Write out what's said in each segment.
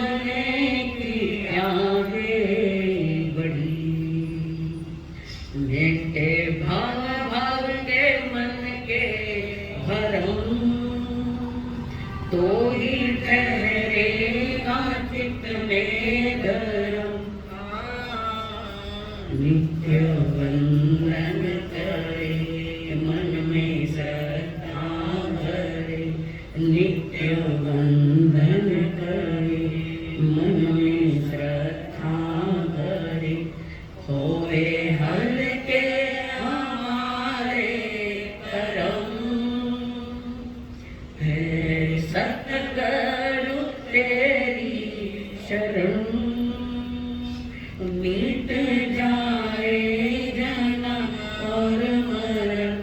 मने की आगे बढ़ी, मेटे भाव भाव के मन के भरम, तो ही ठहरेगा चित्त में धर्म। नित्य वंदन करे मन में श्रद्धा भरे, नित्य वंदन करे मन में श्रद्धा भरे, होए हल्के हमारे करम, है सतगुरु तेरी शरण, मीट जाए जन्म और मरण,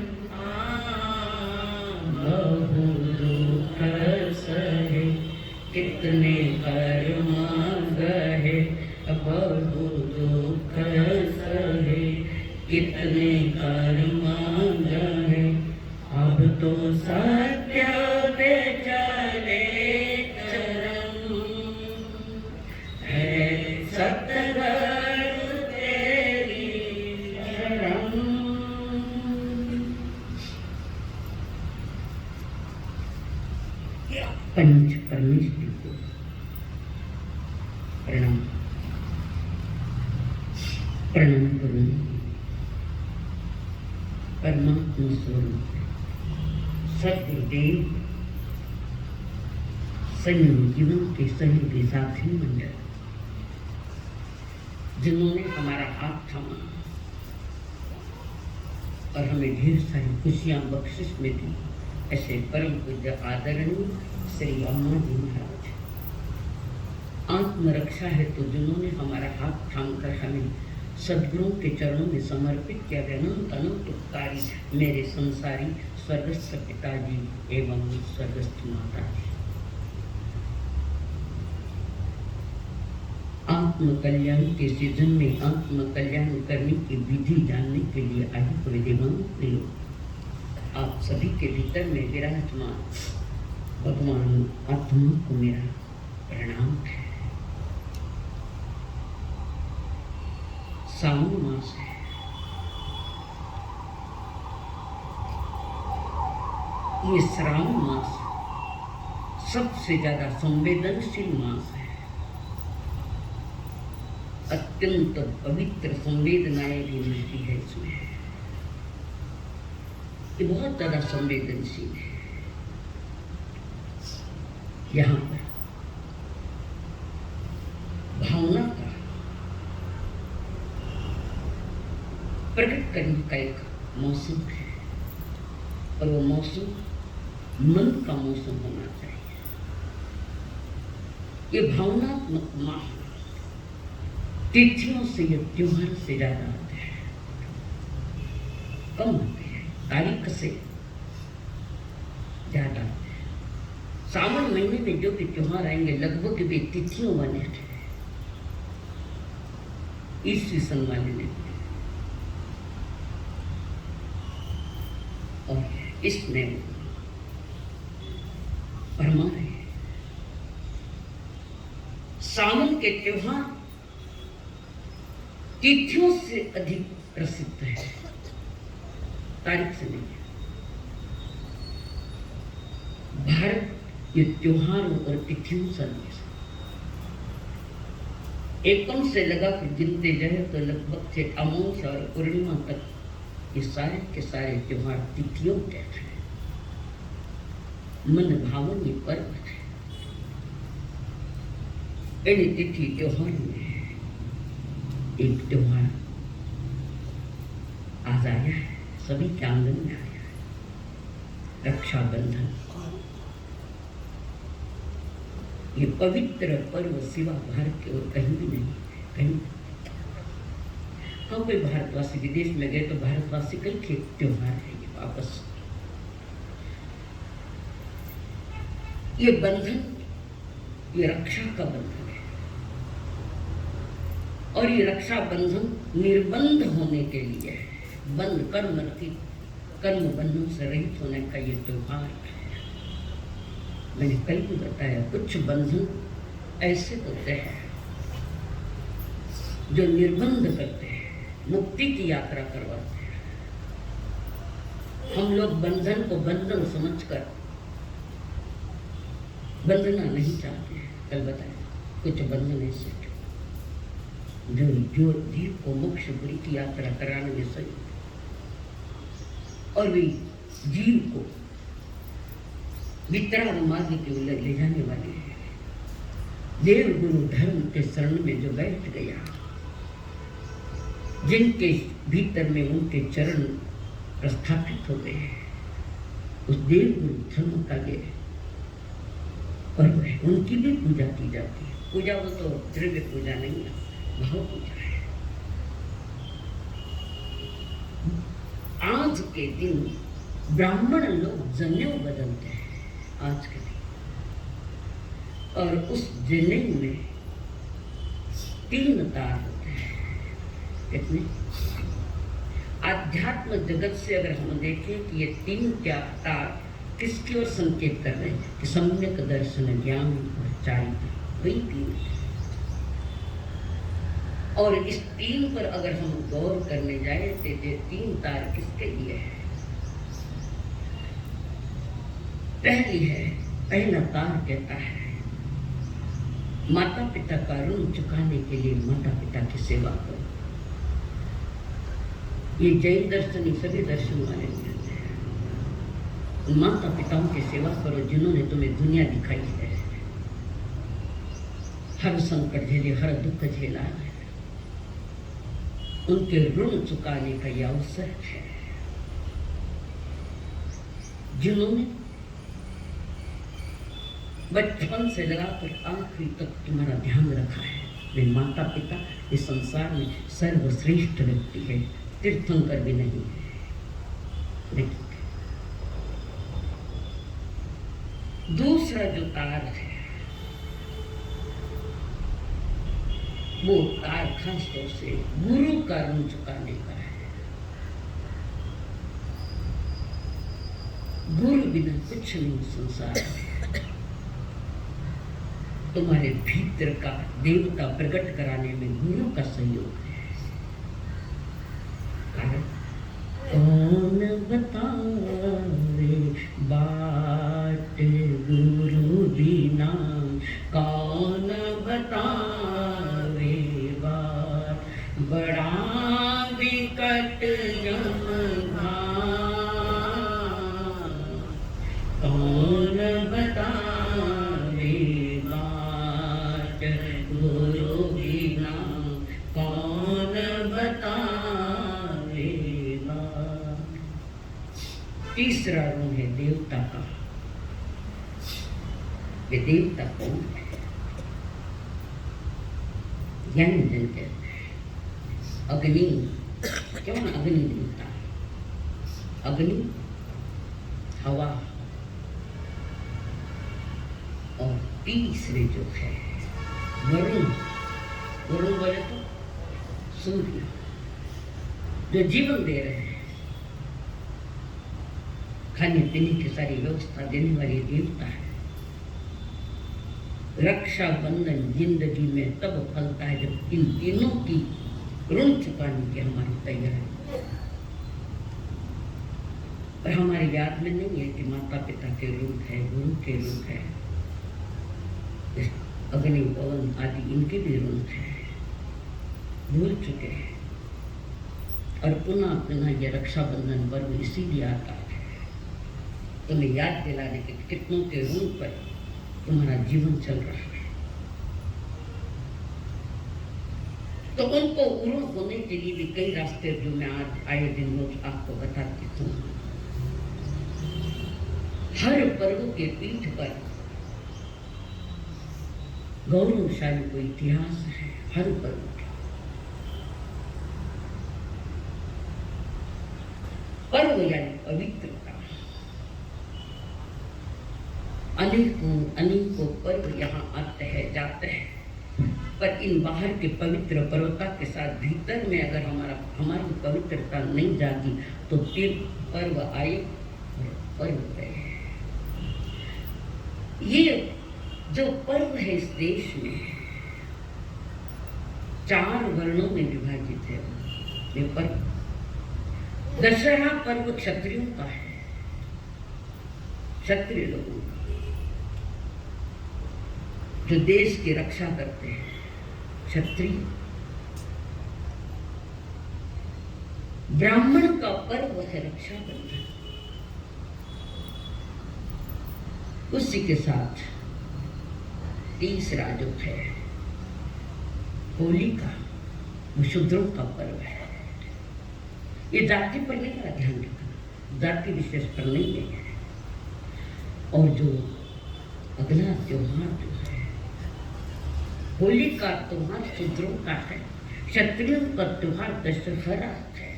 बहु दुख सहे कितने कर्म गहे, बहु दुख सहे कितने कर्म गहे, अब तो सत्य पे चले चरण, है सतगुरु तेरी शरण। पंच परमेश्वर को प्रणाम प्रणाम करूं। परमात्मा स्वरूप सदगुरुदेव संजीवन के सहयोगी साथी मंडल, जिन्होंने हमारा हाथ थामा और हमें ढेर सारी खुशियां बख्शिश में दी, ऐसे परम पूज्य आदरणीय श्री अम्मा जी महाराज। आत्मरक्षा है तो जिन्होंने हमारा हाथ थाम कर हमें सद्गुरुओं के चरणों में समर्पित किया, अनंत अनंत उपकारी मेरे संसारी स्वर्गस्थ पिताजी एवं स्वर्गस्थ माता जी। आत्म कल्याण के सीजन में आत्म कल्याण करने की विधि जानने के लिए आए हुए देवांग, आप सभी के भीतर में विराजमान भगवान आत्मा को मेरा प्रणाम है। सावन मास है, ये श्रावण मास सबसे ज्यादा संवेदनशील मास है। अत्यंत पवित्र संवेदनाएं भी मिलती है इसमें, ये बहुत ज्यादा संवेदनशील है। यहाँ पर भावना का प्रकट करने का एक मौसम है, और वो मौसम मन का मौसम होना चाहिए। ये भावनात्मक माह तिथियों से या त्योहार से ज्यादा आते हैं, कम आते हैं, तारीख से ज्यादा आते हैं। सावन महीने में जो भी त्योहार आएंगे लगभग वे तिथियों वाले थे, ईस्वी सन वाले ने, और इसमें भरमा रहे। सावन के त्योहार तिथियों से अधिक प्रसिद्ध है, तारीख से नहीं। भारत ये त्योहारों और तिथियों से एकम से लगा कर गिनते जाए तो लगभग से अमावस्या और पूर्णिमा तक ये सारे के सारे त्योहार तिथियों के हैं। मन भावन ये पर्व है। इन तिथि त्योहार में एक त्योहार आज आया है, सभी के आंगन में आया है, रक्षाबंधन। ये पवित्र पर्व सिवा भारत के और कहीं भी नहीं, कहीं। हम कोई भारतवासी विदेश में गए तो भारतवासी कई के त्योहार है ये वापस। ये बंधन, ये रक्षा का बंधन है, और ये रक्षा बंधन निर्बंध होने के लिए है। बंध कर्म बंधन से रहित होने का ये त्योहार है। मैंने कल भी बताया, कुछ बंधन ऐसे होते हैं जो निर्बंध करते हैं, मुक्ति की यात्रा करवाते हैं। हम लोग बंधन को बंधन समझकर बंधना नहीं चाहते हैं। कल बताए कुछ बंधन ऐसे जो जीव को मोक्ष पुरी की यात्रा कराने में सही और वे जीव को वितराग मार्ग की ओर ले जाने वाले हैं। देव गुरु धर्म के शरण में जो बैठ गया, जिनके भीतर में उनके चरण प्रस्थापित हो गए हैं, उस देव गुरु धर्म का ये पर्व है। उनकी भी पूजा की जाती है। पूजा वो तो द्रव्य पूजा नहीं है, भाव पूजा है। आज के दिन ब्राह्मण लोग जनेऊ बदलते हैं आज के दिन, और उस जनेऊ में 3 तार होते हैं। कितने? आध्यात्म जगत से अगर हम देखें कि ये 3 तार किसकी ओर संकेत कर रहे हैं कि सम्यक दर्शन, ज्ञान और चारित्र, वही 3 है। और इस 3 पर अगर हम गौर करने जाए तो ये 3 तार किसके लिए है? पहली है, पहला तार कहता है माता पिता का ऋण चुकाने के लिए माता पिता की सेवा करो। ये जैन दर्शन सभी दर्शन वाले मिलते हैं। माता पिताओं की सेवा करो जिन्होंने तुम्हें दुनिया दिखाई है, हर संकट झेले, हर दुख झेला है। उनके ऋण चुकाने का यह अवसर है। जिन्होंने बचपन से लगाकर आखिरी तक तुम्हारा ध्यान रखा है, वे माता पिता इस संसार में सर्वश्रेष्ठ व्यक्ति है, तीर्थंकर भी नहीं है। देखिए, दूसरा जो तार है वो तार खास तौर से गुरु का ऋण चुकाने का है। गुरु बिना कुछ नहीं संसार है। तुम्हारे भीतर का देवता प्रकट कराने में गुरु का सहयोग है। कारण कौन बतावे बाट गुरु बिना, कौन बतावे बाट, बड़ा विकट जमघा, कौन बतावे बाट गुरु बिना, कौन बतावे बाट। तीसरा ऋण है देवता का। ये देवता कौन है? ज्ञान जन कहते हैं अग्नि। क्यों अग्नि देवता? अग्नि, हवा, और तीसरे जो है वरुण। वरुण बोले तो सूर्य, जो जीवन दे रहे हैं, खाने पीने की सारी व्यवस्था देने वाली देवता है। रक्षा बंधन जिंदगी में तब फलता है जब इन तीनों की ऋण चुकाने की हमारी तैयारी। और हमारी याद में नहीं है कि माता पिता के ऋण है, गुरु के ऋण है, अग्नि पवन आदि इनके भी ऋण है, भूल चुके हैं। और पुनः पुनः ये रक्षाबंधन पर्व इसीलिए आता है तुम्हें याद दिलाने के कितनों के ऋण पर तुम्हारा जीवन चल रहा है। तो उनको ऋण होने के लिए भी कई रास्ते जो मैं आज आए दिन रोज आपको बताती हूँ। हर पर्व के पीठ पर गौरवशाली कोई इतिहास है। हर पर्व का पर्व यानी पवित्रता। अनेकों पर्व यहाँ आते हैं जाते हैं, पर इन बाहर के पवित्र पर्वता के साथ भीतर में अगर हमारी पवित्रता नहीं जागी तो फिर पर्व आए और पर्व गए। ये जो पर्व है इस देश में 4 वर्णों में विभाजित है। ये पर्व दशहरा पर्व क्षत्रियों का है, क्षत्रिय लोगों का, जो देश की रक्षा करते हैं, क्षत्रिय। ब्राह्मण का पर्व है रक्षाबंधन। उसी के साथ तीसरा जो है होली का, वो शूद्रों का पर्व है। ये जाति पर नहीं का ध्यान रखना, जाति विशेष पर नहीं है। और जो अगला त्योहार जो है होली का त्योहार शूद्रों का है, क्षत्रियों का त्योहार दशहरा है,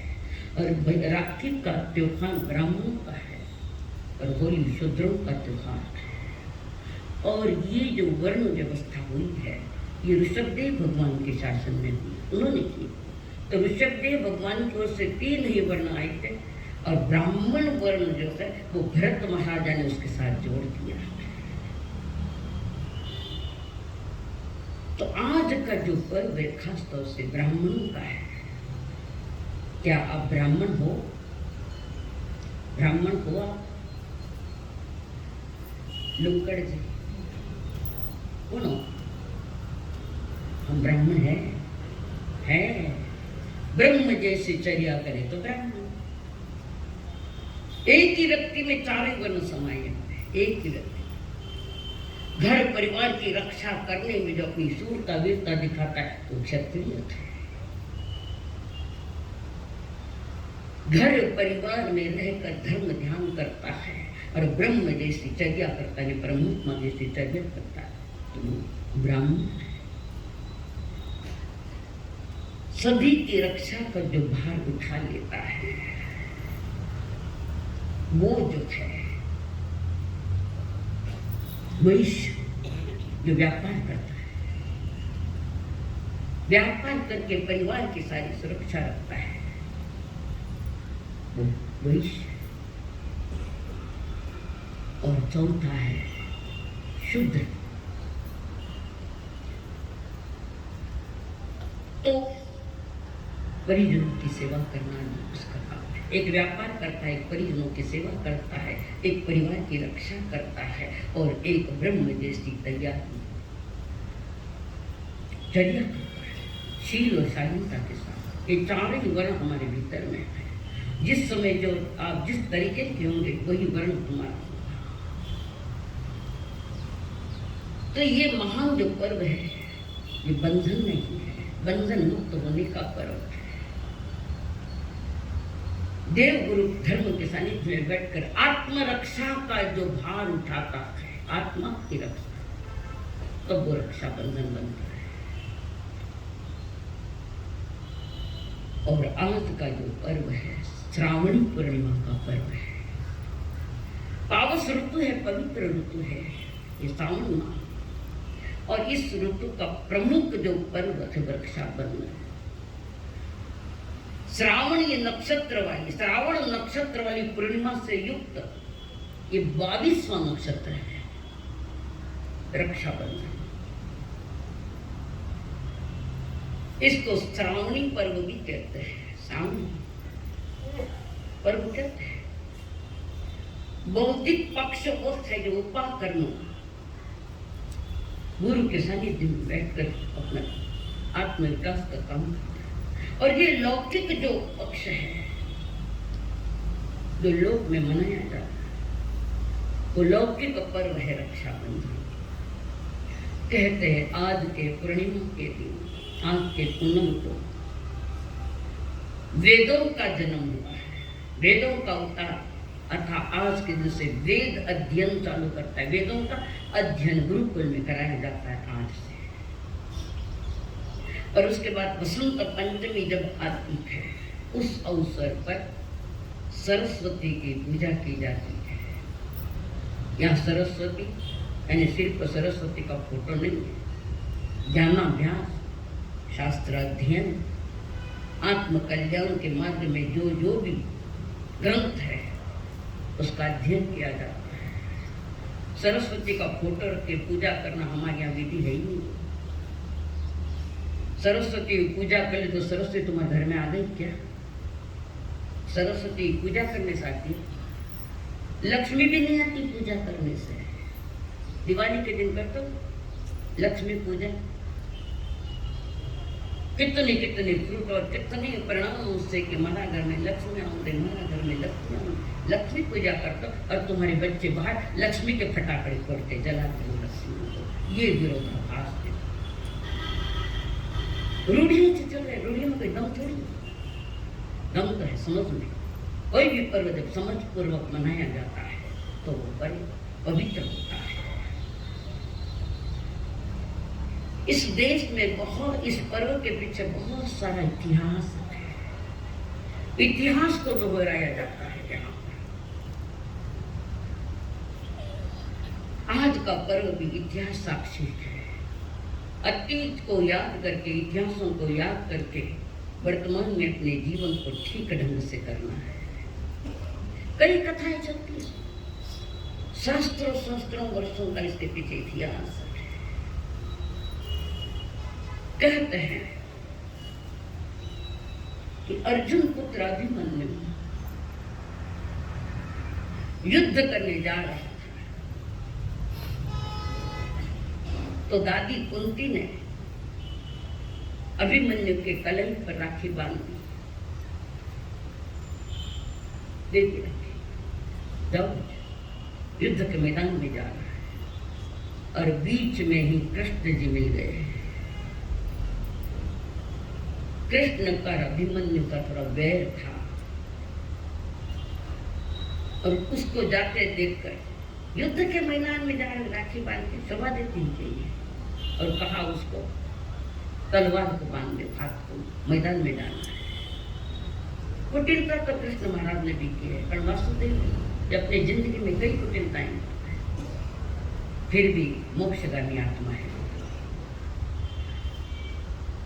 और राखी का त्योहार ब्राह्मणों का है, और होली शूद्रों का त्योहार है। और ये जो वर्ण व्यवस्था हुई है ये ऋषभदेव भगवान के शासन में हुई, उन्होंने की। तो ऋषभदेव भगवान की ओर से 3 ही वर्ण आए थे, और ब्राह्मण वर्ण जो है वो भरत महाराजा ने उसके साथ जोड़ दिया। तो आज का जो पर्व है खासतौर से ब्राह्मणों का है। क्या आप ब्राह्मण हो? ब्राह्मण हुआ लुक्कड़ जी? सुनो, हम ब्राह्मण है। ब्रह्म जैसे चर्या करे तो ब्राह्मण। एक ही व्यक्ति में 4 वर्ण समाये हैं। एक ही व्यक्ति घर परिवार की रक्षा करने में जो अपनी शूरता वीरता दिखाता है तो क्षत्रिय है। घर परिवार में रहकर धर्म ध्यान करता है और ब्रह्म जैसी चर्या करता है, परमात्मा जैसी चर्या करता है तो ब्राह्मण है। सभी की रक्षा का जो भार उठा लेता है वो जो है वैश्य, जो व्यापार करता है, व्यापार करके परिवार की सारी सुरक्षा रखता है, वो वैश्य। और चौथा है शूद्र। तो परिजनों की सेवा करना उसका काम है। एक व्यापार करता है, एक परिजनों की सेवा करता है, एक परिवार की रक्षा करता है, और एक ब्रह्म जैसी चर्या करता है, शील और शालीनता के साथ। ये 4 ही वर्ण हमारे भीतर में है। जिस समय जो आप जिस तरीके के होंगे वही वर्ण तुम्हारा होगा। तो ये महान जो पर्व है ये बंधन नहीं है, बंधन मुक्त होने का पर्व है। देव गुरु धर्म के सानिध्य में बैठकर आत्मरक्षा का जो भार उठाता है, आत्मा की रक्षा, तब वो रक्षा बंधन बनता है। और आज का जो पर्व है श्रावणी पूर्णिमा का पर्व है। पावस ऋतु है, पवित्र ऋतु है ये श्रावण माह। और इस ऋतु का प्रमुख जो पर्व है रक्षाबंधन। श्रावण ये नक्षत्र वाली, श्रावण नक्षत्र वाली पूर्णिमा से युक्त ये 22वां नक्षत्र है रक्षाबंधन। इसको श्रावणी पर्व भी कहते हैं, श्रावणी पर्व कहते हैं। बौद्धिक पक्ष वो है जो उपाय करना, गुरु के सानिध्य में बैठकर अपना आत्मविकास का काम करता है। और ये लौकिक जो पक्ष है जो लोक में मनाया जाता है वो लौकिक पर्व है रक्षाबंधन। कहते हैं आज के पूर्णिमा के दिन, आज के पूनम को वेदों का जन्म हुआ है, वेदों का अवतार। अर्थात आज के दिन से वेद अध्ययन चालू करता है। वेदों का अध्ययन गुरुकुल में कराया जाता है आज से। और उसके बाद वसंत पंचमी जब आती है उस अवसर पर सरस्वती की पूजा की जाती है। यहाँ सरस्वती यानी सिर्फ सरस्वती का फोटो नहीं है, ज्ञानाभ्यास, शास्त्र अध्ययन, आत्मकल्याण के मार्ग में जो जो भी ग्रंथ है उसका अध्ययन किया जाता है। सरस्वती का फोटो रख के पूजा करना हमारे यहाँ विधि है ही नहीं। सरस्वती पूजा कर ले तो सरस्वती तुम्हारे घर में आ गई क्या? सरस्वती पूजा करने से आती है, लक्ष्मी भी नहीं आती पूजा करने से। दिवाली के दिन करते हो लक्ष्मी पूजा, कितने कितने फ्रूट और कितने प्रणाम उससे कि हमारा घर में लक्ष्मी आऊंगे, हमारा घर में लक्ष्मी आऊंगे। लक्ष्मी पूजा करते हो और तुम्हारे बच्चे बाहर लक्ष्मी के फटाकड़े फोड़ते जलाते हो लक्ष्मी को। ये विरोधाभास है, रूढ़ियों से चल रहे। रूढ़ियों में कोई दम थोड़ी, दम तो है समझ में। कोई भी पर्व जब समझ पूर्वक मनाया जाता है तो वो पर्व पवित्र होता है। इस देश में बहुत, इस पर्व के पीछे बहुत सारा इतिहास है। इतिहास को दोहराया जाता है यहाँ पर। आज का पर्व भी इतिहास साक्षी है। अतीत को याद करके, इतिहासों को याद करके वर्तमान में अपने जीवन को ठीक ढंग से करना है। कई कथाएं चलती हैं, शास्त्रों वर्षों का इसके पीछे इतिहास है। कहते हैं कि अर्जुन पुत्र अभिमन्यु युद्ध करने जा रहा था, तो दादी कुंती ने अभिमन्यु के कलाई पर राखी बांध दी। देखिए राखी, जाओ युद्ध के मैदान में जा रहा है। और बीच में ही कृष्ण जी मिल गए। कृष्ण का अभिमन्यु का थोड़ा वैर था और उसको जाते देखकर युद्ध के मैदान में जा राखी बांध के शोभा देती चाहिए और कहा उसको तलवार को बांध दे, हाथ को मैदान में डालना है। कुटिलता तो कृष्ण महाराज ने भी की है, पर वासुदेव ने अपनी जिंदगी में कई कुटिलताएं, फिर भी मोक्षगामी आत्मा है।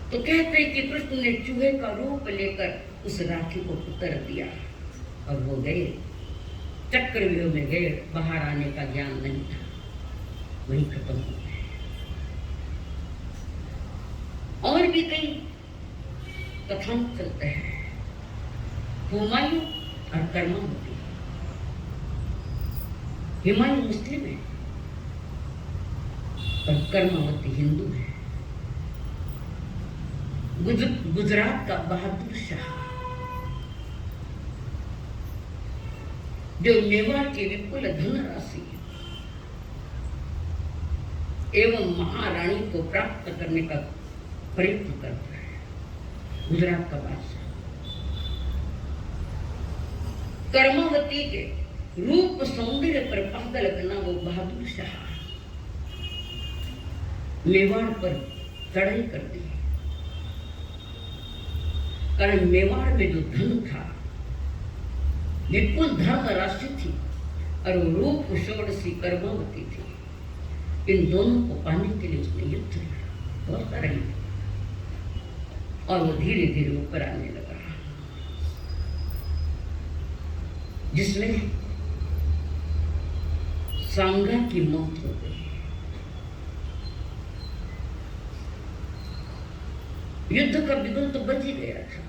तो कहते हैं कि कृष्ण ने चूहे का रूप लेकर उस राखी को उतर दिया और वो गए चक्रव्यूह में गए। बाहर आने का ज्ञान नहीं था, वही खत्म हो गए। और भी कई कथाएं चलते हैं। हुमायूं और कर्मावती। हुमायूं मुस्लिम है और कर्मावती हिंदू है। गुजरात का बहादुर शाह जो मेवाड़ की विपुल धनराशि एवं महारानी को प्राप्त करने का प्रयत्न करता है, गुजरात का बादशाह। कर्मावती के रूप सौंदर्य पर पागल करना वो बहादुर शाह मेवाड़ पर चढ़ाई कर दी। कारण मेवाड़ में जो धन था, विपुल धर्म राशि थी और वो रूप षोडशी कर्मावती थी। इन दोनों को पाने के लिए उसने युद्ध किया, बहुत सारा युद्ध, और वो धीरे धीरे ऊपर आने लगा, जिसमें सांगा की मौत हो गई। युद्ध का बिगुल तो बच ही गया था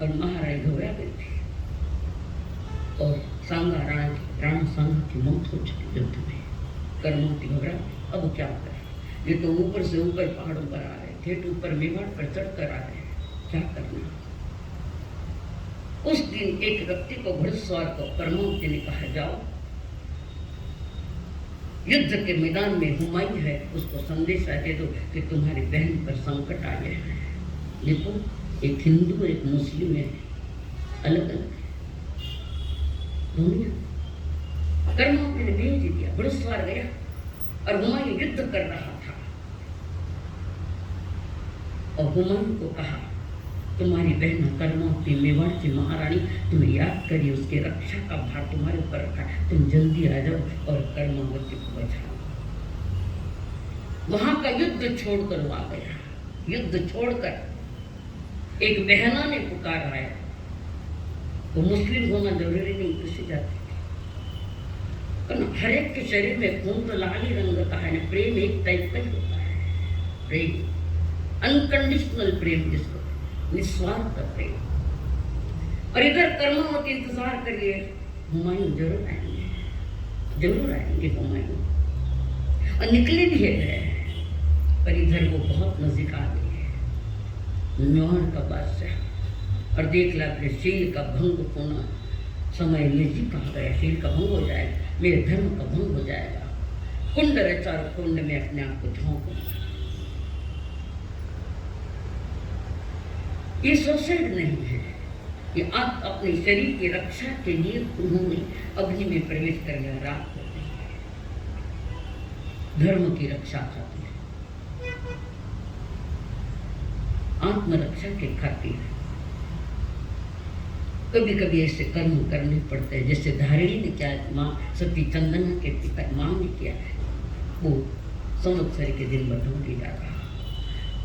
और महारानी घबरा गई थी और सांगा राणा सांगा की मौत हो चुकी युद्ध में। कर्मावती घबरा, अब क्या करें? ये तो ऊपर से ऊपर पहाड़ों पर आ रहे थे, तो ऊपर मेवाड़ पर चढ़कर आ रहे, क्या करना? उस दिन एक व्यक्ति को, घुड़सवार को कर्मावती ने कहा, जाओ युद्ध के मैदान में हुमायूं है, उसको संदेशा दे दो कि तुम्हारी बहन पर संकट आ गया है। देखो, एक हिंदू एक मुस्लिम है, अलग अलग दोनों। कर्मावती ने भेज दिया, घुड़सवार गया और हुमायूं युद्ध कर रहा था और हुमायूं को कहा, तुम्हारी बहन कर्मावती मेवाड़ की महारानी तुम्हें याद करिए, उसके रक्षा का भार तुम्हारे ऊपर रखा, तुम जल्दी आ जाओ और कर्मावती को बचाओ। वहां का युद्ध छोड़कर वो आ गया। युद्ध छोड़कर एक बहना ने पुकारा है, वो मुस्लिम होना जरूरी नहीं, किसी जाति की। हर एक के शरीर में खून तो लाल ही रंग का है ना, प्रेम एक टाइप का ही होता है। प्रेम अनकंडीशनल प्रेम, जिसको निस्वार्थ प्रेम। और इधर कर्मवती इंतजार करिए, हुमायूं जरूर आएंगे, जरूर आएंगे हुमायूं, और निकले भी है, पर इधर वो बहुत नजदीक आ गई है, न्योर का बादशाह। और देख ला अपने शील का भंग होना, समय नजीक आ गया, शील का भंग हो जाएगा, मेरे धर्म का भंग हो जाएगा। कुंड रचा और कुंड में अपने आप को झोंकूंगा। ये सुसाइड नहीं है, ये आप अपने शरीर की रक्षा के लिए उन्होंने अग्नि में प्रवेश कर लिया, रात हो गई है, धर्म की रक्षा खातिर, आत्मरक्षा के खातिर। कभी कभी ऐसे कर्म करने पड़ते हैं, जैसे धारिणी ने क्या, माँ सती चंदना के पिता माँ ने किया है। वो संवत्सरी के दिन बताऊंगी जा रहा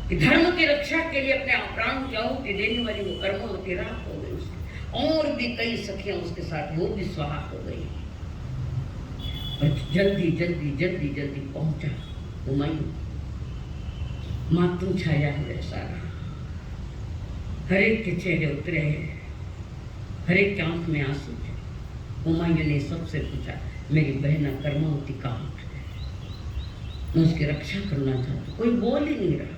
कि धर्म की रक्षा के लिए अपने प्राण की आहुति देने वाली वो कर्मवती रात हो गई उसकी, और भी कई सखियां उसके साथ, वो भी स्वाहा हो गई। और जल्दी जल्दी जल्दी जल्दी पहुंचा हुमायूं, मातम छाया हुआ सारा, हर एक के चेहरे उतरे हैं, हर एक आंख में आंसू थे। हुमायूं ने सबसे पूछा, मेरी बहना कर्मवती कहाँ है? मैं उसकी रक्षा करना चाहता। कोई बोल ही नहीं रहा।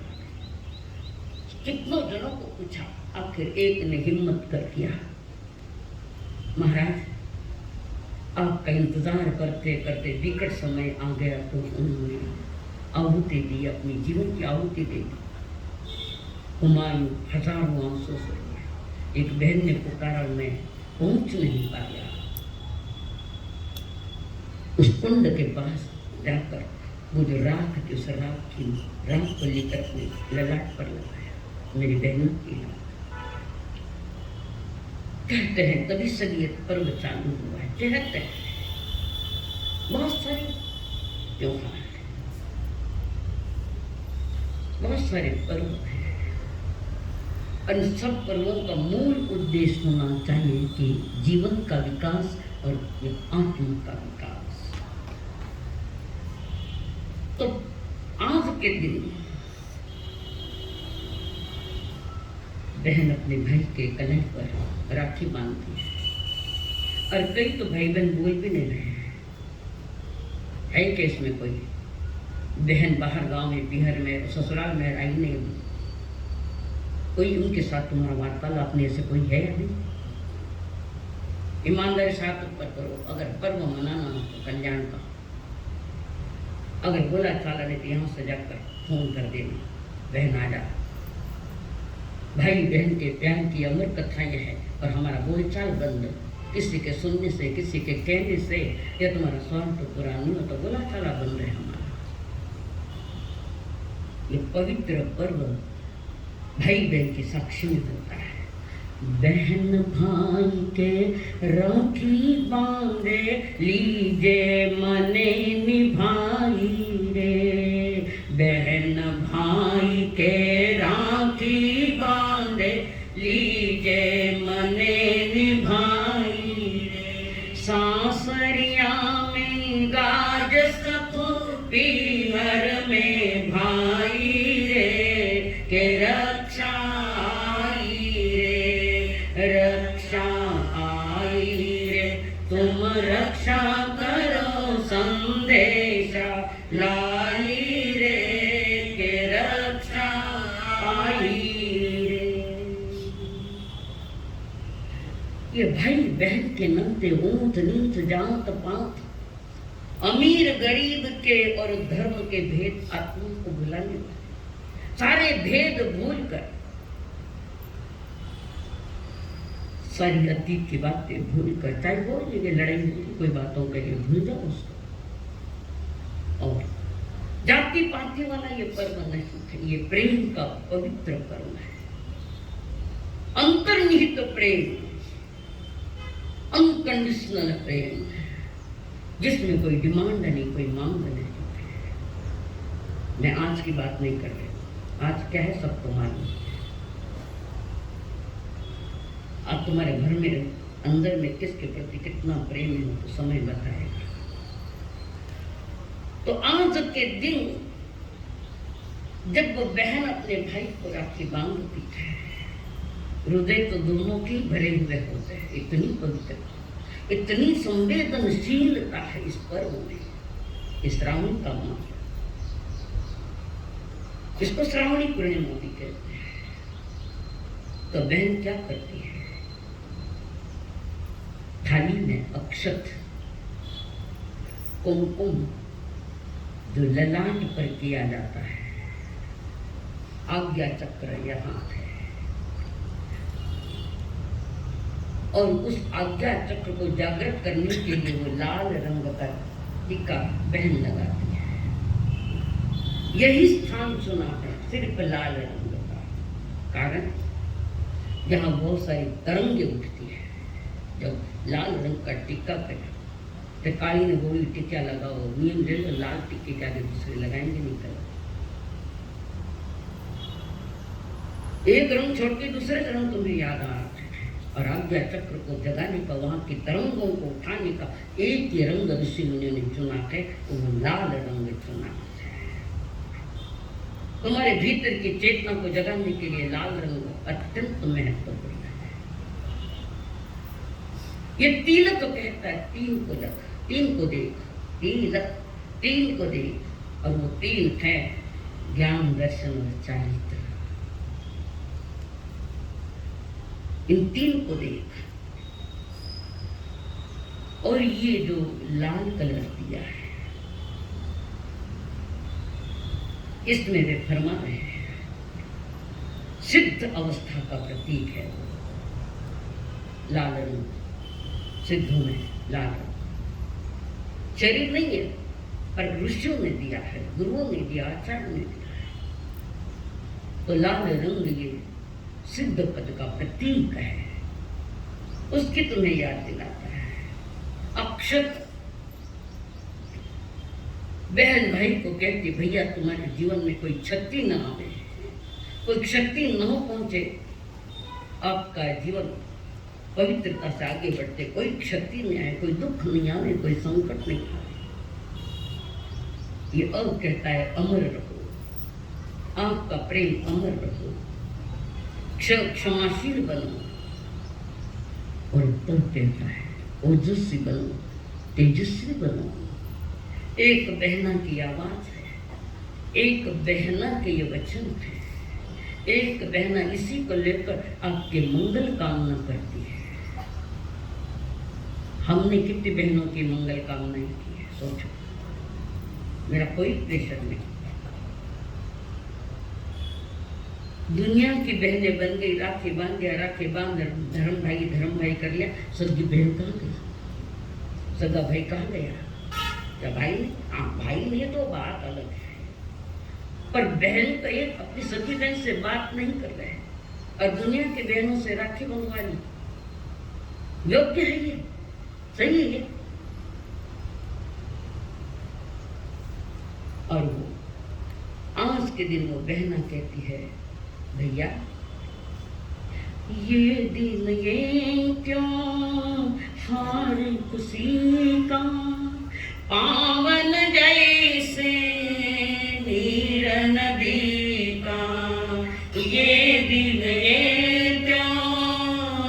कितनों जनों को पूछा, आखिर एक ने हिम्मत कर किया, महाराज आपका इंतजार करते करते विकट समय आ गया, तो उन्होंने आहुति दी, अपनी जीवन की आहुति दे दी। हुमायूं हजारों आंसू से, एक बहन ने पुकारा, मैं पहुंच नहीं पाया। उस कुंड के पास जाकर वो जो राख थी, उस राख को लेकर अपने ललाट पर लगाया, मेरी बहनों की राख। कहते हैं तभी से ये पर्व चालू हुआ है। कहते हैं बहुत सारे त्योहार हैं, बहुत सारे पर्व हैं, और सब पर्वों का मूल उद्देश्य होना चाहिए कि जीवन का विकास और आत्मा का विकास। तो आज के दिन बहन अपने भाई के कलाई पर राखी बांधती है, और कई तो भाई बहन बोल भी नहीं रहे हैं। है कि इसमें कोई बहन बाहर गांव में, बिहार में, ससुराल में आई नहीं, कोई उनके साथ तुम्हारा वार्तालाप नहीं, ऐसे कोई है अभी? ईमानदारी साथ ऊपर करो। अगर पर्व मनाना हो तो कल्याण का, अगर बोला चाला नहीं तो यहाँ से जाकर फोन कर देना, बहन आ जा। भाई बहन के प्यार की अमर कथाएं हैं, और हमारा बोलचाल बंद, किसी के सुनने से, किसी के कहने से, या तुम्हारा स्वार्थ पूरा नहीं हो तो बोला चाला बंद है हमारा। ये पवित्र पर्व भाई बहन की साक्षी में होता है। बहन भाई के राखी बांधे, लीजे मने निभाई रे। बहन भाई के राखी बांधे, लीजे मने निभाई रे। सासरिया में गाज सको, पीहर में भाई रे, के रक्षा आई रे, रक्षा आई रे। तुम रक्षा करो, संदेशा लाई रे, के रक्षा आई रे। ये भाई बहन के नाते ऊंच नीच जात पात, अमीर गरीब के और धर्म के भेद आत्मा को भुलाने वाले, सारे भेद भूलकर, सारी अतीत की बातें भूलकर, चाहे बोल लेंगे लड़ाई होगी कोई बातों के लिए, भूल जाओ उसको। और जाति पाति वाला ये पर्व नहीं है, ये प्रेम का पवित्र पर्व है। अंतर्निहित प्रेम, अनकंडीशनल प्रेम, जिसमें कोई डिमांड नहीं, कोई मांग नहीं। मैं आज की बात नहीं कर रही, आज क्या है सबको मालूम। अब तुम्हारे घर में अंदर में किसके प्रति कितना प्रेम है तो समय बताएगा। तो आज के दिन जब वो बहन अपने भाई को राखी बांधती है, हृदय तो दोनों के भरे हुए होते हैं। इतनी पवित्रता, इतनी संवेदनशीलता है इस पर्व में, इस श्रावण का मास, इसको श्रावणी पूर्णिमा भी कहते हैं। तो बहन क्या करती है, थाली में अक्षत, कुमकुम जो ललाट पर किया जाता है, आज्ञा चक्र यहाँ है, और उस आज्ञा चक्र को जागृत करने के लिए वो लाल रंग का टीका बहन लगाती है। यही स्थान चुना है सिर्फ लाल रंग का, कारण जहाँ बहुत सारी तरंगे उठती है। जब लाल रंग का टीका करें तो काली ने बोली टीका लगाओ, नियम ले लो, लाल टीके के आगे दूसरे लगाएंगे नहीं कर। एक रंग छोड़ के दूसरे रंग तुम्हें याद आ रहा है, और आज्ञा चक्र को जगाने का, वहां की तरंगों को उठाने का एक ही रंग ऋषि मुनियों ने चुना है, वो लाल रंग चुना है। तुम्हारे भीतर की चेतना को जगाने के लिए लाल रंग अत्यंत महत्वपूर्ण है। ये तिलक कहता है, तीन को लग, तीन को देख, तिलक, तीन को देख, और वो तीन है ज्ञान, दर्शन और चारित्र। इन तीन को देख, और ये जो लाल कलर दिया है, इसमें वे फरमा रहे हैं सिद्ध अवस्था का प्रतीक है वो लाल रंग। सिद्धों में लाल रंग शरीर नहीं है, पर ऋषियों ने दिया है, गुरुओं ने दिया, आचार्यों ने दिया है। तो लाल रंग ये सिद्ध पद का प्रतीक है, उसकी तुम्हें याद दिलाता है। अक्षत बहन भाई को कहती, भैया तुम्हारे जीवन में कोई क्षति न आवे, कोई क्षति न पहुंचे, आपका जीवन पवित्रता से आगे बढ़ते, कोई क्षति नहीं आए, कोई दुख नहीं आवे, कोई संकट नहीं आवे। ये अब कहता है अमर रहो, आपका प्रेम अमर रहो, क्षमाशील बनो, और तब कहता है ओजस्वी बनो, तेजस्वी बनो। एक बहना की आवाज है, एक बहना के ये वचन है, एक बहना इसी को लेकर आपके मंगल कामना करती है। हमने कितनी बहनों की मंगल कामनाएं की है, सोचो। मेरा कोई प्रेशर नहीं, दुनिया की बहनें बन गई, राखी बांध दिया, राखी बांध धर्म भाई कर लिया, सगी बहन कहाँ गई, सगा भाई कहाँ गया? क्या भाई नहीं? हाँ भाई नहीं तो बात अलग है, पर बहन का एक अपनी सगी बहन से बात नहीं कर रहे हैं, और दुनिया की बहनों से राखी बंधवा ली। योग्य है ये, सही है ये। और वो आज के दिन वो बहना कहती है, भैया ये दिन ये क्यों हार खुशी का, पावन जैसे नीर नदी का, ये दिन ये क्यों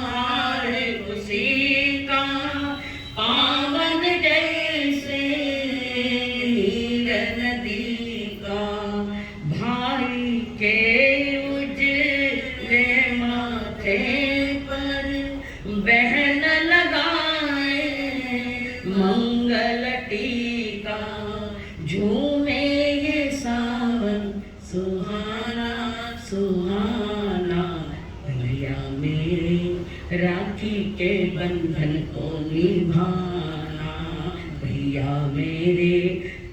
हार खुशी का, पावन जैसे नीर नदी का, भाई के उजले माथे पर बहन लगाए मंगल टीका, झूमे ये सावन सुहाना सुहाना, भैया मेरे राखी के बंधन को निभाना, भैया मेरे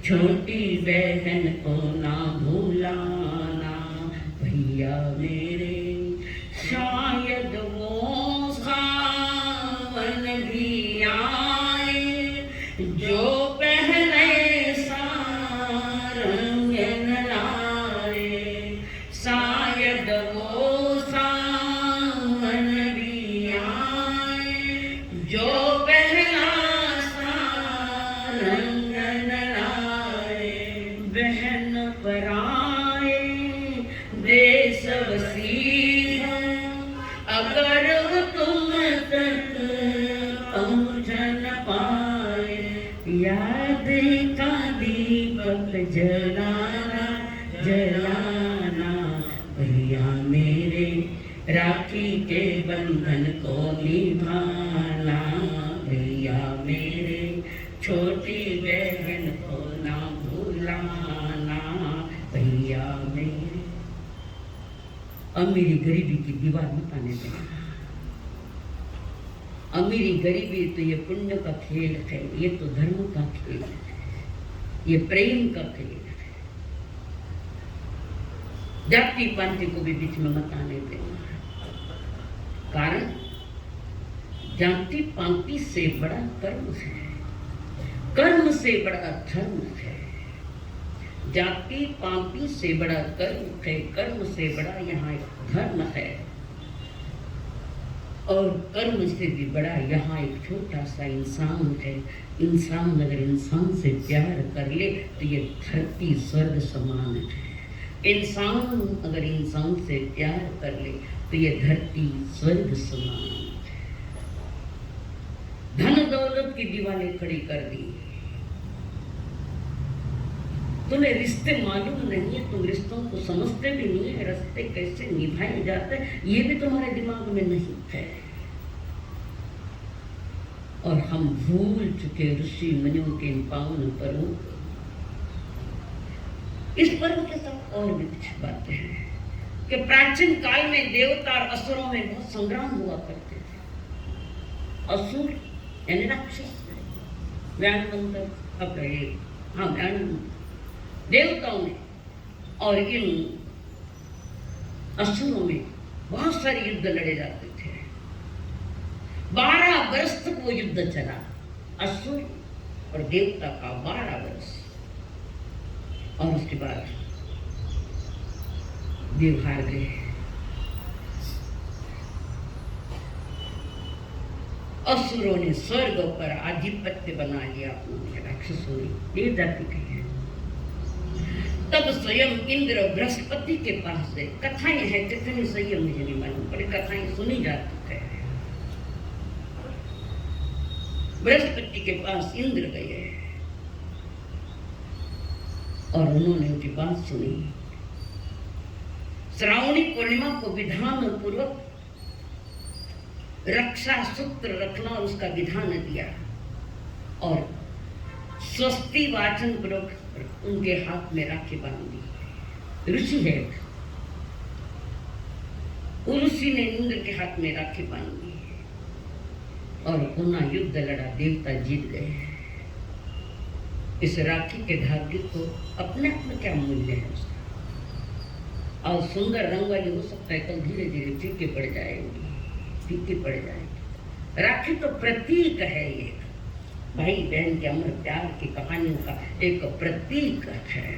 छोटी बहन को ना भूलाना, भैया मेरे शायद वो सावन भी आए, जो पहले सारंग न लाए, शायद वो सावन भी आए, जो पहला सारंग न लाए। सब सिंह अगर तुम तक पहुँच न पाए, याद का दीपक जलाना जलाना भैया मेरे, राखी के बंधन को निभाना भैया मेरे, छोटी बहन को ना भूलाना भैया मेरे। अमीरी गरीबी की दीवार मत आने देना। अमीरी गरीबी तो ये पुण्य का खेल है, ये तो धर्म का खेल है, ये प्रेम का खेल है। जाति पाति को भी बीच में मत आने देना। कारण जाति पाति से बड़ा कर्म है, कर्म से बड़ा धर्म है। जाति पाति से बड़ा कर्म है, कर्म से बड़ा यहाँ एक धर्म है, और कर्म से भी बड़ा यहाँ एक छोटा सा इंसान है। इंसान अगर इंसान से प्यार कर ले तो ये धरती स्वर्ग समान है। इंसान अगर इंसान से प्यार कर ले तो ये धरती स्वर्ग समान है। धन दौलत की दीवारें खड़ी कर दी। तुम्हें रिश्ते मालूम नहीं है, तुम रिश्तों को समझते भी नहीं है, रिश्ते कैसे निभाए जाते हैं ये भी तुम्हारे दिमाग में नहीं है। और हम भूल चुके ऋषि मुनियों के इन पावन पर्वों को। इस पर्व के साथ और भी कुछ बातें हैं कि प्राचीन काल में देवता और असुरों में बहुत संग्राम हुआ करते थे। असुर यानी राक्षस, व्यानवंतर अब ये हाँ व्यानवंतर देवताओं में और इन असुरों में बहुत सारे युद्ध लड़े जाते थे। 12 वर्ष तक वो युद्ध चला, असुर और देवता का 12 वर्ष। और उसके बाद देव हार गए। असुरों ने स्वर्ग पर आधिपत्य बना लिया अपने, राक्षसों ने, देव जाति के हैं। तब स्वयं इंद्र बृहस्पति के पास गए। कथाएं हैं, कितनी सही है मुझे नहीं मालूम, पर कथाएं सुनी जाती है। बृहस्पति के पास इंद्र गए और उन्होंने उनकी बात सुनी। श्रावणी पूर्णिमा को विधान पूर्वक रक्षा सूत्र रखना और उसका विधान दिया, और स्वस्ति वाचन पूर्वक उनके हाथ में राखी बांध दी। ऋषि है, ऋषि ने इंद्र के हाथ में राखी बांध दी और पुनः युद्ध लड़ा, देवता जीत गए। इस राखी के धागे को अपने आप में क्या मूल्य है उसका, और सुंदर रंग वाली हो सकता है, कल धीरे धीरे फीके पड़ जाएंगी, फीके पड़ जाएंगी। राखी तो प्रतीक है, ये भाई बहन के अमर प्यार की कहानियों का एक प्रतीक है।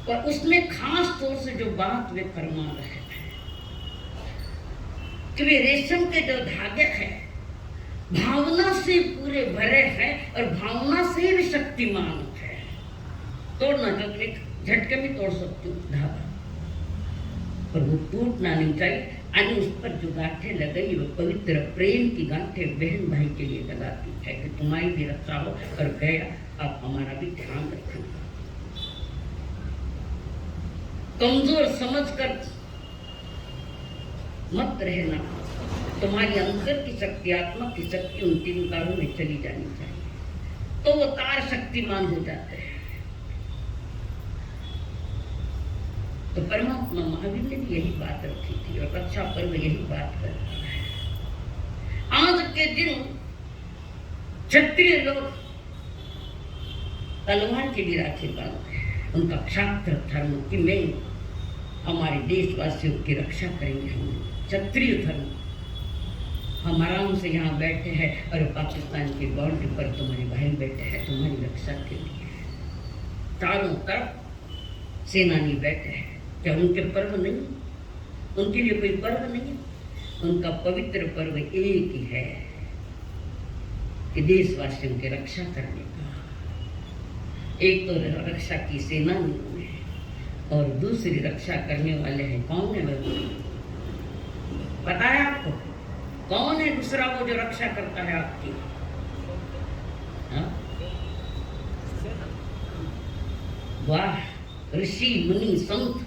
और उसमें खास तौर से जो बात वे फरमा रहे हैं कि वे रेशम के जो धागे हैं भावना से पूरे भरे हैं और भावना से भी शक्तिमान है। तोड़ना तो एक झटके में तोड़ सकती हूँ धागा, पर वो टूटना नहीं चाहिए। और उस पर जो गांठें लगाई वो पवित्र प्रेम की गांठें बहन भाई के लिए लगाती है कि तुम्हारी भी रक्षा हो और गया आप हमारा भी ध्यान रखना। कमजोर समझकर मत रहना, तुम्हारी अंदर की शक्ति, आत्मा की शक्ति उन 3 तारों में चली जानी चाहिए, तो वो तार शक्तिमान हो जाते हैं। तो परमात्मा महावीर ने भी यही बात रखी थी और रक्षा पर्व यही बात कर रहा है। आज के दिन क्षत्रिय लोग तलवार की भी राखी बांधते हैं, उनका क्षात्र धर्म कि मैं हमारे देशवासियों की रक्षा करेंगे। हम क्षत्रिय धर्म, हम आराम से यहाँ बैठे हैं और पाकिस्तान की बाउंड्री पर तुम्हारे भाई बैठे हैं तुम्हारी रक्षा के लिए। चारों तरफ सेनानी बैठे हैं। क्या उनके पर्व नहीं, उनके लिए कोई पर्व नहीं? उनका पवित्र पर्व एक ही है कि देशवासियों की रक्षा करने का। एक तो रक्षा की सेनानियों ने और दूसरी रक्षा करने वाले हैं। कौन है वह? पता है आपको कौन है दूसरा वो जो रक्षा करता है आपकी? हाँ? वाह, ऋषि मुनि संत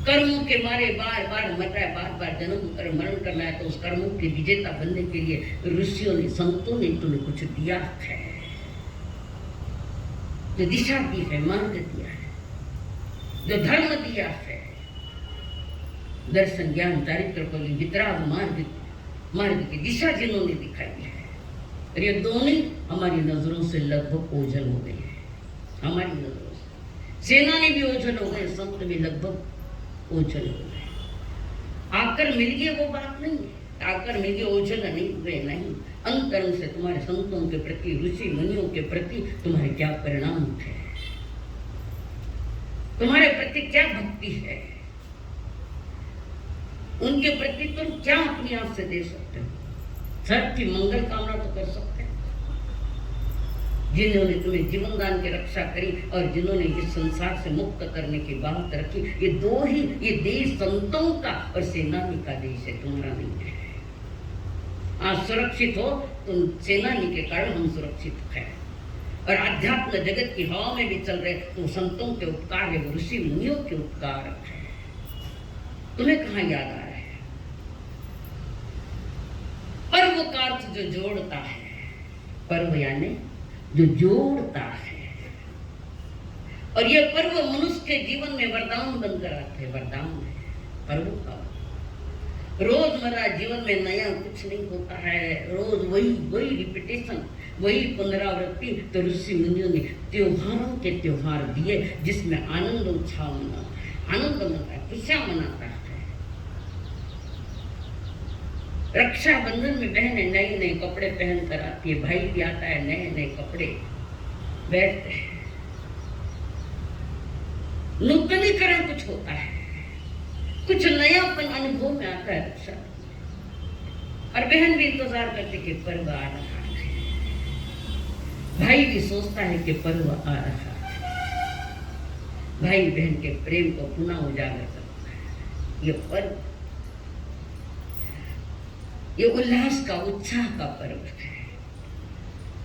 कर्मों के मारे बार बार मर रहा है, बार बार जन्म कर मरण करना है, तो उस कर्मों के विजेता बनने के लिए ऋषियों ने संतों ने तुम्हें कुछ दिया है, जो दिशा दी है, मार्ग दिया है, जो धर्म दिया है, दर्शन ज्ञान चारित्र को वितराग मार्ग की दिशा जिन्होंने दिखाई है। और ये दोनों हमारी नजरों से लगभग ओझल हो गए हैं, हमारी नजरों से। सेना ने भी ओझल हो गए, संत भी लगभग ओझल हो गए। आकर मिल गए वो बात नहीं है, आकर मिल गए ओझल नहीं हुए, नहीं। अंतरंग से तुम्हारे संतों के प्रति, ऋषि मुनियों के प्रति तुम्हारे क्या परिणाम है, तुम्हारे प्रति क्या भक्ति है, उनके प्रति तुम क्या अपने आप से दे सकते हो? सबकी मंगल कामना तो कर सकते हैं, जिन्होंने तुम्हें जीवन दान की रक्षा करी और जिन्होंने इस संसार से मुक्त करने की बात रखी। ये दो ही, ये देश संतों का और सेनानी का देश है, तुम्हारा नहीं है। आज सुरक्षित हो तुम, सेनानी के कारण हम सुरक्षित हैं। और आध्यात्म जगत की हवा में भी चल रहे तो संतों के उपकार है, ऋषि मुनियों के उपकार है। तुम्हें कहाँ याद आ रहा है? पर्व का अर्थ जो जोड़ता है, पर्व यानी जो जोड़ता है। और ये पर्व मनुष्य के जीवन में वरदान बनकर आते हैं, वरदान है पर्व का। रोजमर्रा जीवन में नया कुछ नहीं होता है, रोज वही रिपीटेशन, वही पुनरावृत्ति। तो ऋषि मुनियों ने त्योहारों के त्योहार दिए जिसमें आनंद उत्साह मनाता है, आनंद मनाता है, खुशियां मनाता है। रक्षाबंधन में बहनें नए नए कपड़े पहन कर आती है, भाई भी आता है नए नए कपड़े, बैठते हैं, नूतनीकरण कुछ होता है, कुछ नयापन अनुभव में आता है रक्षा। और बहन भी इंतजार करती कि पर्व आ रहा है, भाई भी सोचता है कि पर्व आ रहा है, भाई बहन के प्रेम को पुनः उजागर करता है। ये पर्व, ये उल्लास का, उत्साह का पर्व है।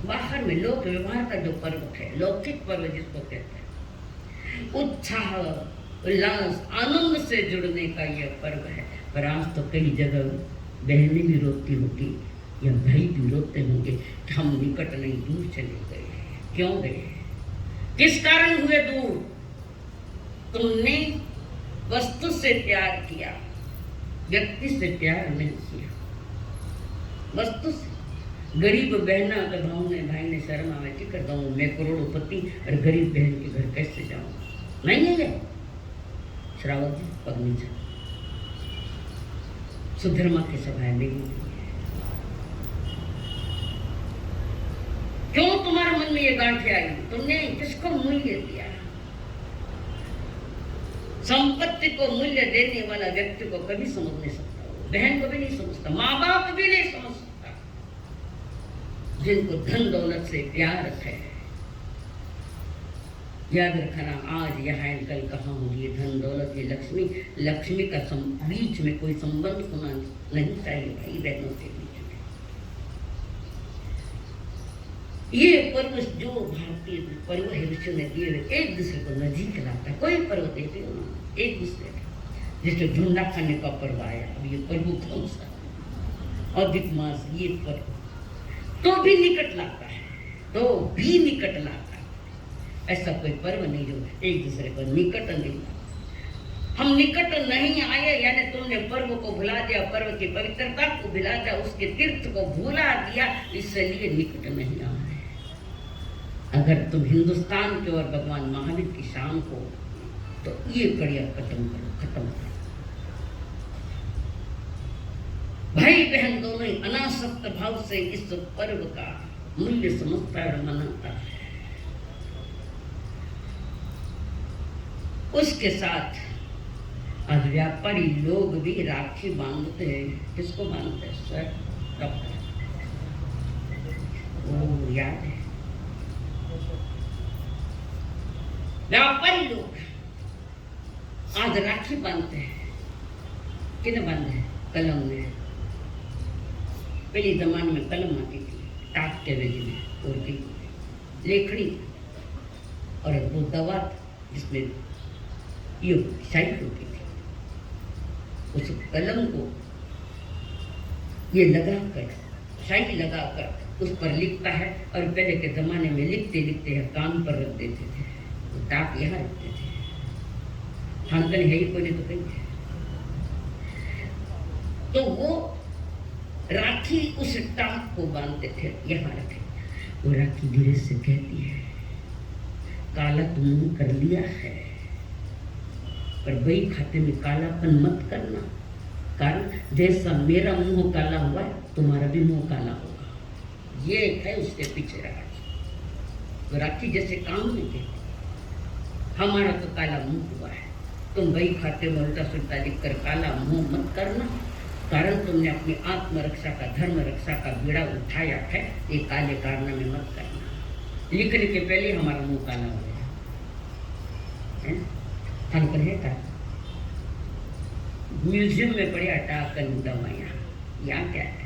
बाहर में लोक व्यवहार का जो पर्व है, लौकिक पर्व जिसको कहते हैं, उत्साह, उल्लास, आनंद से जुड़ने का यह पर्व है। पर आज तो कई जगह बहनें भी रोती होगी या भाई भी रोते होंगे कि हम निकट नहीं, दूर चले गए। क्यों गए? किस कारण हुए दूर? तुमने वस्तु से प्यार किया, व्यक्ति से प्यार नहीं किया। वस्तु से गरीब बहना के भाव में भाई ने शर्म आवे कि कर दूँ मैं करोड़पति और गरीब बहन के घर कैसे जाऊँ? नहीं है ये श्रावक जी पगनी जा सुधर्मा की सभाएं में क्यों तुम्हारे मन में ये गांठें आई? तुमने किसको मूल्य दिया? संपत्ति को मूल्य देने वाला व्यक्ति को कभी समझ नहीं सकता, बहन को भी नहीं समझता, माँ बाप भी नहीं समझ सकता। जिनको धन दौलत से प्यार है, याद रखना, आज यहाँ है कल कहाँ होगी। धन दौलत ये लक्ष्मी का बीच में कोई संबंध होना नहीं चाहिए भाई बहनों के बीच में। ये पर्व जो भारतीय पर्व है ऋषियों ने दिए हुए, एक दूसरे को नजीक लाता है। कोई पर्व देते हो ना एक दूसरे का, जैसे झुंडा खाने का पर्व आया, अब ये पर्व कौन सा? अधिक मास, ये पर्व तो भी निकट लाता है, तो भी निकट लाता है। ऐसा कोई पर्व नहीं जो एक दूसरे को निकट नहीं लाता। हम निकट नहीं आए यानी तुमने पर्व को भुला दिया, पर्व की पवित्रता को भुला दिया, उसके तीर्थ को भुला दिया, इसलिए निकट नहीं आए। अगर तुम हिंदुस्तान के और भगवान महावीर की शान को, तो ये कड़िया खत्म करो, खत्म करो। भाई बहन दोनों ही अनासक्त भाव से इस पर्व का मूल्य समझता और मनाता है। उसके साथ आज व्यापारी लोग भी राखी बांधते हैं। किसको बांधते हैं सर? डॉक्टर, वो याद है व्यापारी लोग आज राखी बांधते हैं, किन बांधे हैं? कलम में। पहले जमाने में कलम आती थी, टाट के वेज में और की लेखड़ी और वो दवा जिसमें ये शाही होती थी, उस कलम को ये लगाकर शाही लगाकर उस पर लिखता है। और पहले के जमाने में लिखते लिखते हैं कान पर रख देते थे, तो टाप यहाँ रखते थे। थानकन है ही कोई तो कहीं। तो वो राखी उस टाप को बांधते थे, यहाँ रखे। वो राखी धीरे से कहती है, काला तुमने कर लिया है, पर वही खाते में कालापन मत करना, कारण जैसा मेरा मुंह काला हुआ है तुम्हारा भी मुंह काला होगा। ये है उसके पीछे राखी। तो राखी जैसे काम नहीं कहती, हमारा तो काला मुंह हुआ है, तुम वही खाते में उल्टा सुल्टा लिख कर काला मुंह मत करना, कारण तुमने अपनी आत्मरक्षा का धर्म रक्षा का बीड़ा उठाया है, ये काले कारनामे मत करना। लिखने के पहले हमारा मुंह काला हो गया। थानकन है था म्यूजियम में पड़े टाकन दवाइयाँ, यहाँ क्या है?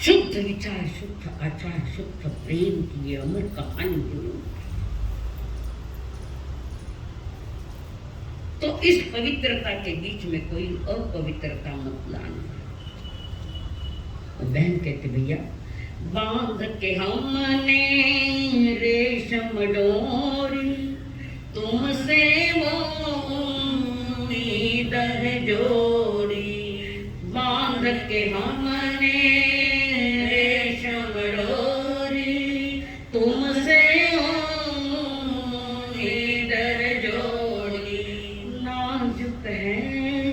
शुद्ध विचार, शुद्ध आचार, शुद्ध प्रेम की ये अमर कहानी जुड़ी। तो इस पवित्रता के बीच में कोई अपवित्रता मत लाना। बहन कहते, भैया बांध के हमने रेशम डोरी, तुमसे वो उम्मीद है जोड़ी। बांध के हमने रेशम डोरी, तुमसे उम्मीद है जोड़ी। नाजुक है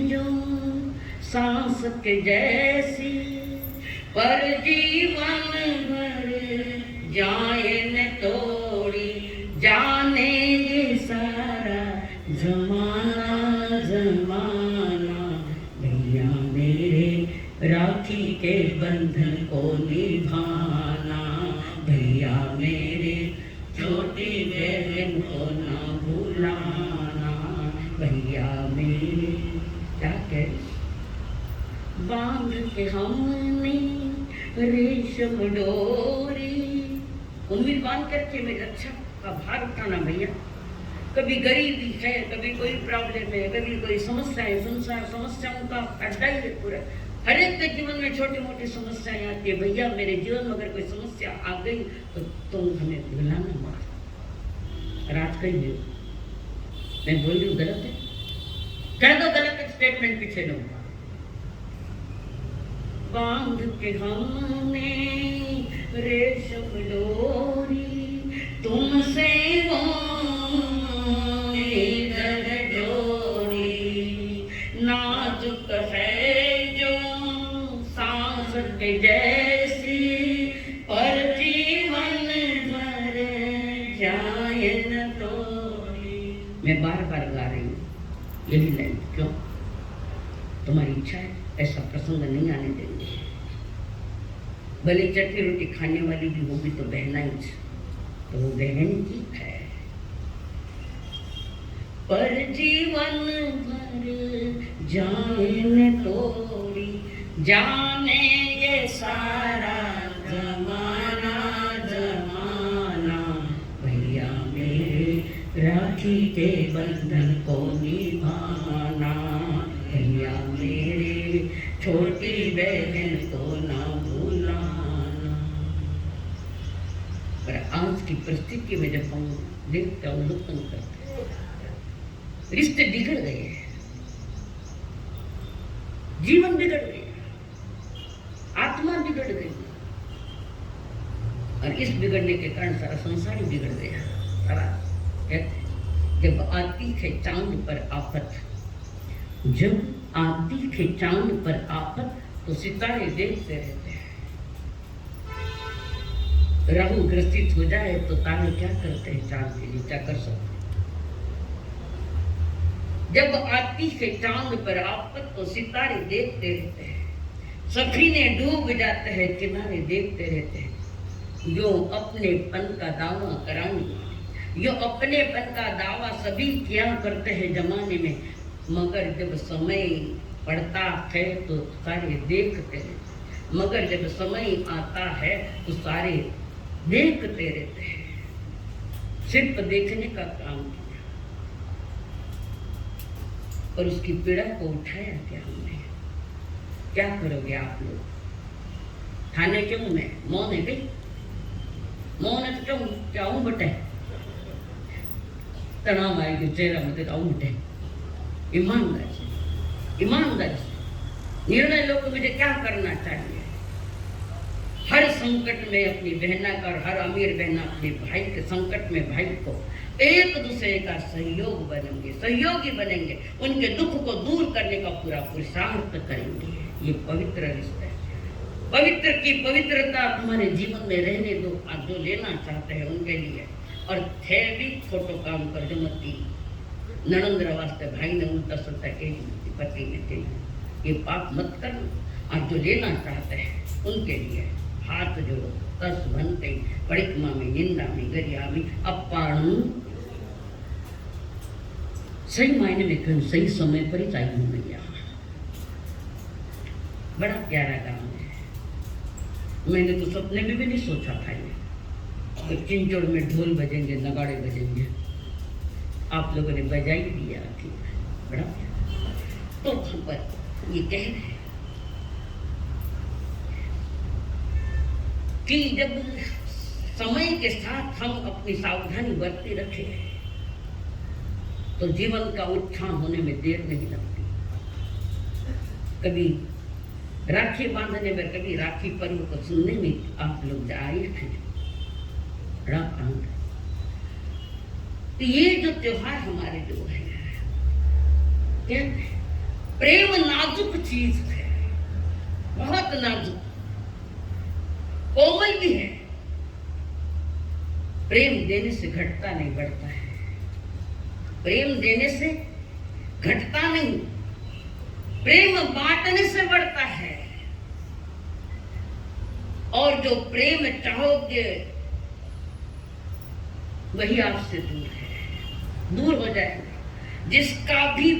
जो सांस के जैसी, पर जीवन भर जाए न तोड़ी। जाने ये सारा जमाना जमाना, भैया मेरे राखी के बंधन को निभाना। भैया मेरे छोटी बहन को ना भुलाना। भैया मेरे क्या कह, बांध के हमने रेशम डोरी। उम्मीद बांध करके मेरी रक्षा का भार उठाना भैया। कभी गरीबी है, कभी कोई प्रॉब्लम है, कभी कोई समस्या है। संसार समस्याओं का अड्डा ही है पूरा। हर एक के जीवन में छोटी मोटी समस्याएं आती है। भैया मेरे जीवन में अगर कोई समस्या आ गई तो तुम हमें भुलाना मत। रात कही भी मैं बोल रही हूँ गलत है, कह दो गलत है, स्टेटमेंट पीछे लो। बांध के हमने रेशम डोरी, तुमसे वो इधर जोड़ी। नाजुक है जो सांस के जैसी, पर जीवन भर जाए न तोड़ी। मैं बार बार गा रही हूँ यही लाइन, क्यों? तुम्हारी इच्छा है, ऐसा प्रसंग नहीं आने देंगे। भले चटनी रोटी खाने वाली भी होगी तो बहना ही, तो वो बहन की है। पर जीवन भर जाए न तोड़ी। जाने ये सारा जमाना जमाना, भैया मेरे राखी के बंधन को निभाना। भैया मेरे छोटी बहन को ना भूलाना। पर आज की परिस्थिति में जब हम देखते अवलोकन करते, रिश्ते बिगड़ गए, जीवन बिगड़ गया, आत्मा बिगड़ गई, और इस बिगड़ने के कारण सारा संसार ही बिगड़ गया। सारा जब आती है चांद पर आफत, जब आती है चांद पर आफत, तो सितारे देखते रहते हैं। राहु ग्रसित हो जाए तो तारे क्या करते हैं? चांद के लिए क्या कर सकते? जब आती है चांद पर आफत तो सितारे देखते रहते हैं। सफीने डूब जाते हैं, किनारे देखते रहते हैं। जो अपनेपन का दावा कराऊंगा। यो अपनेपन का दावा सभी क्या करते हैं जमाने में, मगर जब समय पड़ता है तो सारे देखते हैं, मगर जब समय आता है तो सारे देखते रहते हैं। सिर्फ देखने का काम किया और उसकी पीड़ा को उठाया क्या हमने? क्या करोगे आप लोग? थाने क्यों मैं मौन है गई? मौन है तो क्यों क्या हूं बटे? तनाव आएगी चेहरा में तो आऊं बटे। ईमानदारी से, ईमानदारी से निर्णय लो कि मुझे क्या करना चाहिए। हर संकट में अपनी बहना का और हर अमीर बहना अपने भाई के संकट में भाई को एक दूसरे का सहयोग बनेंगे, सहयोगी बनेंगे, उनके दुख को दूर करने का पूरा पुरुषार्थ करेंगे। ये पवित्र रिश्ता है। पवित्र की पवित्रता तुम्हारे जीवन में रहने दो। आप जो लेना चाहते हैं उनके लिए, और थे भी छोटो काम कर जो मत नणंद्र वास्ते भाई ने उल्टा सुल्टा कही, पति ने कही, ये पाप मत करना। आप जो लेना चाहते हैं उनके लिए हाथ जोड़ो, तस बनते परिक्रमा में, निंदा में, गरिया में, अपाणु सही मायने में क्यों सही समय पर ही चाहिए मैया। बड़ा प्यारा काम है। मैंने तो सपने में भी नहीं सोचा था ये तो चिंचोड़ में ढोल बजेंगे, नगाड़े बजेंगे। आप लोगों ने बजाई दिया। बड़ा तो हम पर ये कह रहे हैं कि जब समय के साथ हम अपनी सावधानी बरती रखें तो जीवन का उत्थान होने में देर नहीं लगती। कभी राखी बांधने में, कभी राखी पर्व को सुनने में आप लोग आए थे। बड़ा आनंद। तो ये जो त्योहार हमारे जो है क्या है? प्रेम नाजुक चीज है, बहुत नाजुक, कोमल भी है। प्रेम देने से घटता नहीं, बढ़ता है। प्रेम देने से घटता नहीं, प्रेम बांटने से बढ़ता है। और जो प्रेम चाहोगे वही आपसे दूर है, दूर हो जाएगा। जिसका भी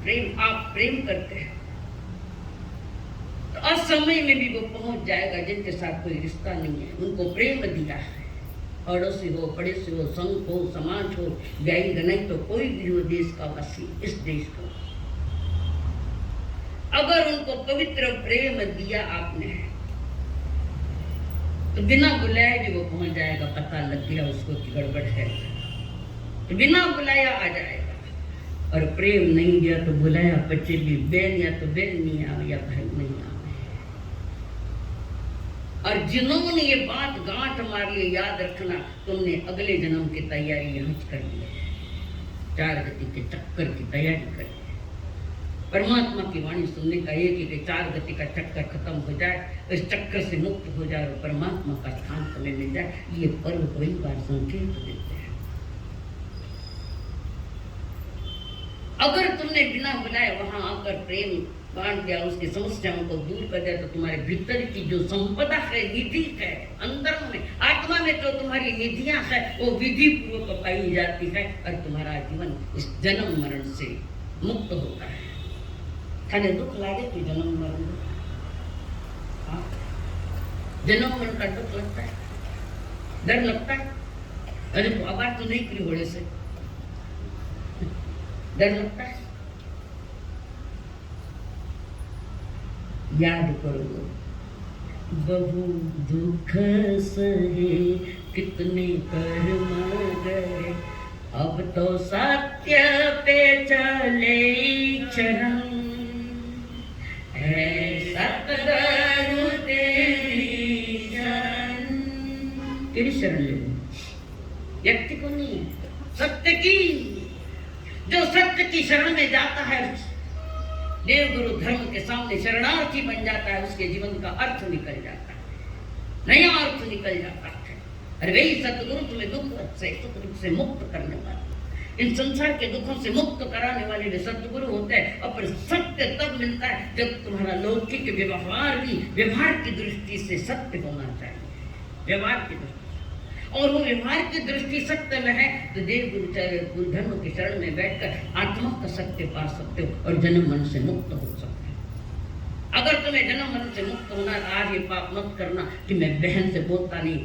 प्रेम आप प्रेम करते हैं तो असमय में भी वो पहुंच जाएगा। जिनके साथ कोई रिश्ता नहीं है उनको प्रेम दिया है, पड़ोसी हो, पड़ोसी हो, संघ हो, समाज हो, व्याई गणित तो कोई भी हो, देश का वासी, इस देश का, अगर उनको पवित्र प्रेम दिया आपने तो बिना बुलाए भी वो पहुंच जाएगा। पता लग गया उसको कि गड़बड़ है तो बिना बुलाया आ जाएगा। और प्रेम नहीं दिया तो बुलाया बच्चे भी, बहन या तो बहन नहीं आवे या भाई नहीं आवे। और जिन्होंने ये बात गांठ मार ली, याद रखना तुमने अगले जन्म की तैयारी यहाँ कर ली है। 4 गति के चक्कर की तैयारी कर ली। परमात्मा की वाणी सुनने का एक ही कि 4 गति का चक्कर खत्म हो जाए, इस चक्कर से मुक्त हो जाए और परमात्मा का स्थान तुम्हें मिल जाए। ये पर्व कई बार संकेत देते हैं। अगर तुमने बिना बुलाए वहां आकर प्रेम बांट दिया, उसकी समस्याओं को दूर कर दिया, तो तुम्हारे भीतर की जो संपदा है, निधि है, अंदर में आत्मा में जो तुम्हारी निधियां है वो विधि पूर्वक पाई जाती है और तुम्हारा जीवन इस जन्म मरण से मुक्त होता है। थाने दुख लागे कि जन्म मरण, जन्म मरण का दुख लगता है, डर लगता है। अरे तो आवाज तो नहीं करी घोड़े से, डर लगता है। याद करो बहु दुख सहे कितने कर्म गए, अब तो सत्य पे चले चरण, है सतगुरु तेरी शरण। तेरी शरण ले लो, व्यक्ति को नहीं, सत्य की। जो सत्य की शरण में जाता है, देव गुरु धर्म के सामने शरणार्थी बन जाता है, उसके जीवन का अर्थ निकल जाता है, नया अर्थ निकल जाता है। अरे वही सतगुरु तुम्हें दुख से, सुख दुख से मुक्त करने वाले, इन संसार के दुखों से मुक्त कराने वाले वे सतगुरु होते हैं। और सत्य तब मिलता है जब तुम्हारा लौकिक व्यवहार भी व्यवहार की दृष्टि से सत्य होना चाहिए, व्यवहार की दृष्टि से। और वो व्यवहार की दृष्टि सत्य में है तो देव गुरु धर्म के शरण में बैठकर आत्मा का सत्य पा सकते हो और जन्म मन से मुक्त हो सकते हो। अगर तुम्हें जन्म मन से मुक्त होना, आज ये पाप मत करना कि मैं बहन से बोलता नहीं।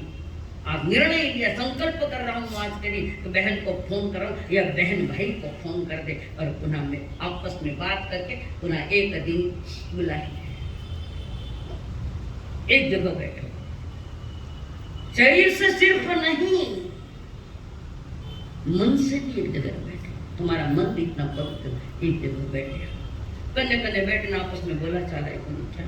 आज निर्णय लिया, संकल्प कर रहा हूँ आज के लिए तो बहन को फोन करो या बहन भाई को फोन कर दे और पुनः में आपस में बात करके पुनः एक दिन बुलाइए, एक जगह बैठो। शरीर से सिर्फ नहीं, मन से भी एक जगह बैठो। तुम्हारा मन भी इतना पवित्र, एक जगह बैठे, कन्ने कन्ने बैठना, आपस में बोला चाला क्या।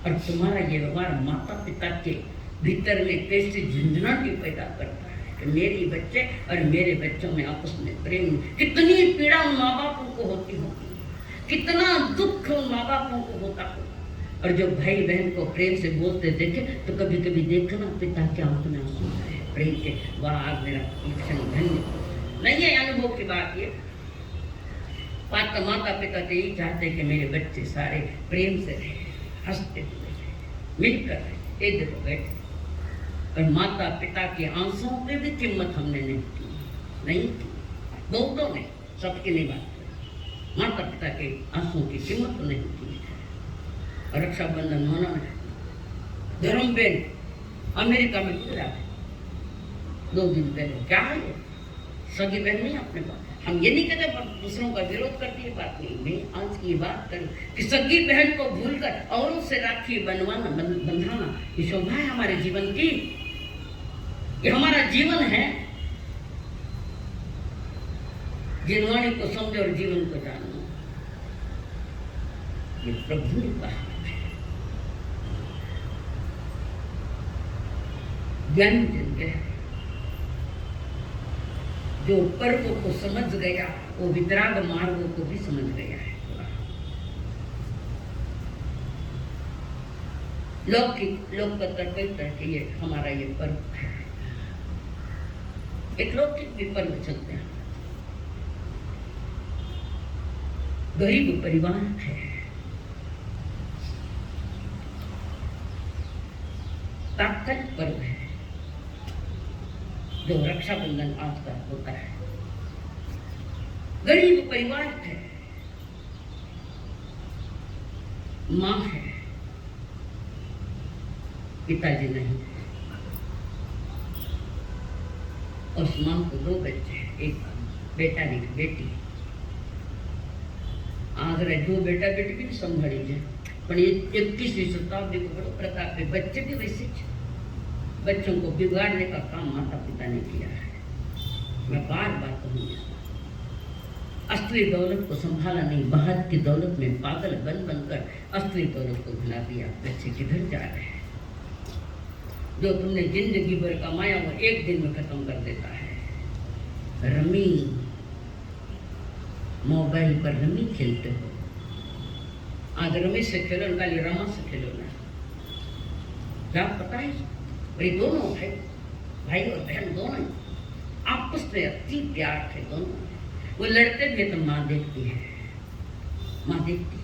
और तुम्हारा ये व्यवहार माता पिता के भीतर में कैसे झंझनाटी पैदा करता है कि मेरी बच्चे और मेरे बच्चों में आपस में प्रेम। कितनी पीड़ा उन माँ बापों को होती होगी, कितना दुख उन माँ बापों को होता हो। और जो भाई बहन को प्रेम से बोलते देखे तो कभी कभी देखना पिता के आंख में आंसू आए प्रेम के, वाह आज मेरा धन्य नहीं है। अनुभव की बात ये माता पिता तो यही चाहते कि मेरे बच्चे सारे प्रेम से रहे, हंसते हुए मिलकर रहे, एक जगह बैठे। और माता पिता के आंसुओं पे भी कीमत हमने नहीं की। बहुतों ने, सबकी नहीं बात करी, माता पिता के आंसुओं की कीमत नहीं की। और रक्षाबंधन होना धर्म बेन अमेरिका में गुजरा है 2 दिन पहले। क्या है ये? सगी बहन नहीं अपने पास। हम ये नहीं कहते पर दूसरों का विरोध करती है, बात नहीं। मैं आज की बात करूं कि सगी बहन को भूलकर औरों से राखी बंधवाना ये शोभा है हमारे जीवन की। ये हमारा जीवन है। जिनवाणी को समझो और जीवन को जानो, ये प्रभु ने कहा। ज्ञान जन गया, जो पर्व को समझ गया वो वितराग मार्गों को भी समझ गया है। लौकिक लोक कई तरह के ये हमारा ये पर्व है। एक लौकिक भी पर्व चलते हैं। गरीब परिवार है, तात्कालिक पर्व है जो रक्षाबंधन आज का होता है। गरीब परिवार है, माँ है, पिताजी नहीं। उस माँ को 2 बच्चे हैं, एक बेटा एक बेटी। आगरे 2 बेटा बेटी भी संभाली जाए, पर 21वीं शताब्दी को बड़ो प्रताप है। बच्चे भी वैसे बच्चों को बिगाड़ने का काम माता पिता ने किया है। मैं बार बार कहूँगी, असली दौलत को संभाला नहीं, बाहर की दौलत में पागल बनकर असली दौलत को भुला दिया। बच्चे किधर जा रहे हैं? जो तुमने जिंदगी भर कमाया वो एक दिन में खत्म कर देता है। रमी, मोबाइल पर रमी खेलते हो। आज रमी से खेलो, कल रमा से खेलो ना। क्या पता है? ये दोनों है, भाई और बहन दोनों आपस में अति प्यार थे दोनों। वो लड़ते थे तो माँ देखती है, माँ देखती,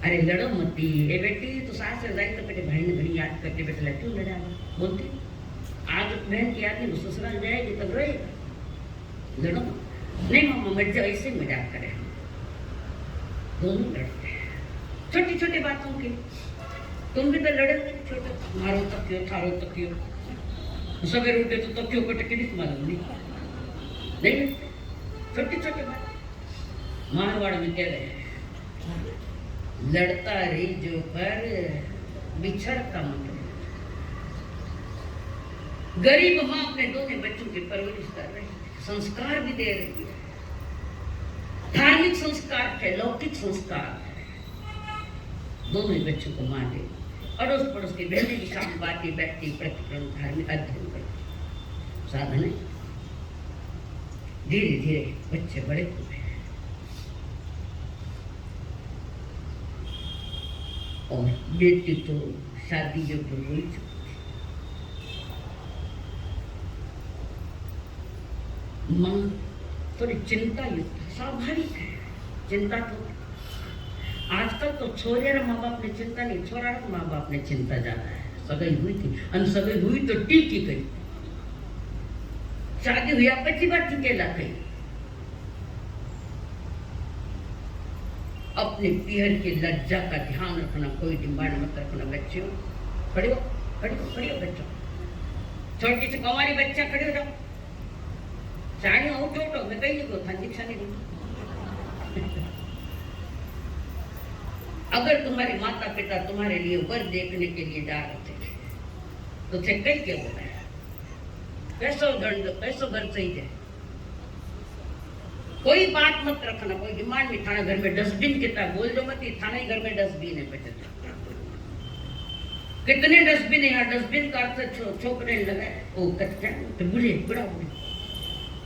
अरे लड़ो मती, ए बेटी तो सास से जाए तो बेटे भाई ने घड़ी याद करके बेटे लड़ती हूँ लड़ा बोलती। आज बहन की आदमी ससुराल जाएगी तब रोएगा, लड़ो नहीं मामा मत जाओ, ऐसे मजाक करे। दोनों लड़ते हैं छोटी छोटी बातों के। तुम भी तो लड़े छोटे, मारो तकियो थारो तकियो, सवेरे उठे तो तकियो को टिकट मालूम नहीं छोटी छोटी बात। मारवाड़ में कह रहे हैं, लड़ता रही जो पर बिछड़ता मतलब। गरीब माँ अपने दोनों बच्चों की परवरिश कर रही है, संस्कार भी दे रही है। धार्मिक संस्कार है, लौकिक संस्कार है। दोनों ही बच्चों को माँ दे। अड़ोस पड़ोस की बहनें की शाम बातें बैठती, प्रतिक्रम धार्मिक अध्ययन करती। साधन है, धीरे धीरे बच्चे बड़े हुए और बेटी तो शादी जब हुई माँ थोड़ी चिंता युक्त, स्वाभाविक है चिंता। तो आजकल तो छोरे माँ बाप ने चिंता नहीं, छोरा माँ बाप ने चिंता ज्यादा है। सगाई हुई थी, અને સગાઈ हुई तो टीकी गई, शादी हुई પછી बात टीकेला गई। अपने पीहर की लज्जा का ध्यान रखना, कोई डिमांड मत रखना। बच्चियों खड़े हो, खड़े हो, खड़े हो बच्चों, छोटी सी कुंवारी बच्चा खड़े हो जाओ, साड़ी हो छोटो, मैं कहीं को था दीक्षा नहीं दूंगी। अगर तुम्हारे माता पिता तुम्हारे लिए वर देखने के लिए जा रहे थे तो थे कई क्या बोला है, पैसों घर से ही जाए, कोई बात मत रखना, कोई डिमांड नहीं। थाना घर में डस्टबिन कितना बोल दो मत, थाना घर में डस्टबिन है, पता कितने डस्टबिन है यहाँ। डस्टबिन का अर्थ छोकरे लगा वो कच्चा तो बुढ़े बुढ़ा बुढ़े।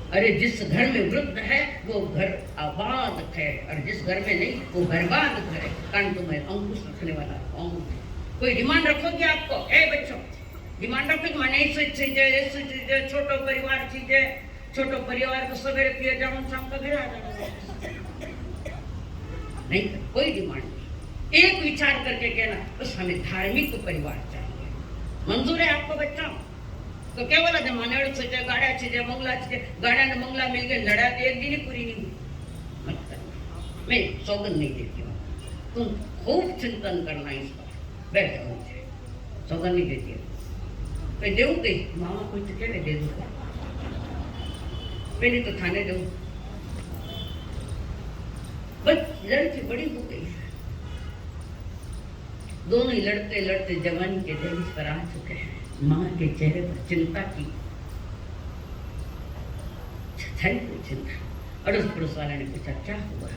अरे जिस घर में वृद्ध है वो घर आबाद है, और जिस घर में नहीं वो बर्बाद है। कारण तुम्हें अंकुश रखने वाला अंकुश। कोई डिमांड रखोगे आपको, ए बच्चों डिमांड रखोगे, मैंने ऐसे चीजें, छोटो परिवार चीजें, छोटो परिवार को सवेरे पिए जाओ, शाम का घर आ जाओ, नहीं कोई डिमांड नहीं। एक विचार करके कहना बस हमें धार्मिक परिवार चाहिए। मंजूर है आपको बच्चा? तो क्या बोला था, मानेवड़ से गाड़ा छे मंगला छे, गाड़ा ने मंगला मिल गए, लड़ा तो एक दिन ही पूरी नहीं हुई। मत करना, मैं सौगंध नहीं देती हूँ, तुम खूब चिंतन करना इस पर, बैठ जाओ, सौगंध नहीं देती है। मैं देऊ गई मामा कोई तो क्या दे दू, पहले तो थाने दो। बस लड़की बड़ी हो गई, दोनों ही लड़ते लड़ते जवानी के दिन पर आ चुके हैं। माँ के चेहरे पर चिंता की चिंता। अड़ोस पड़ोस वाले ने पूछा क्या हुआ?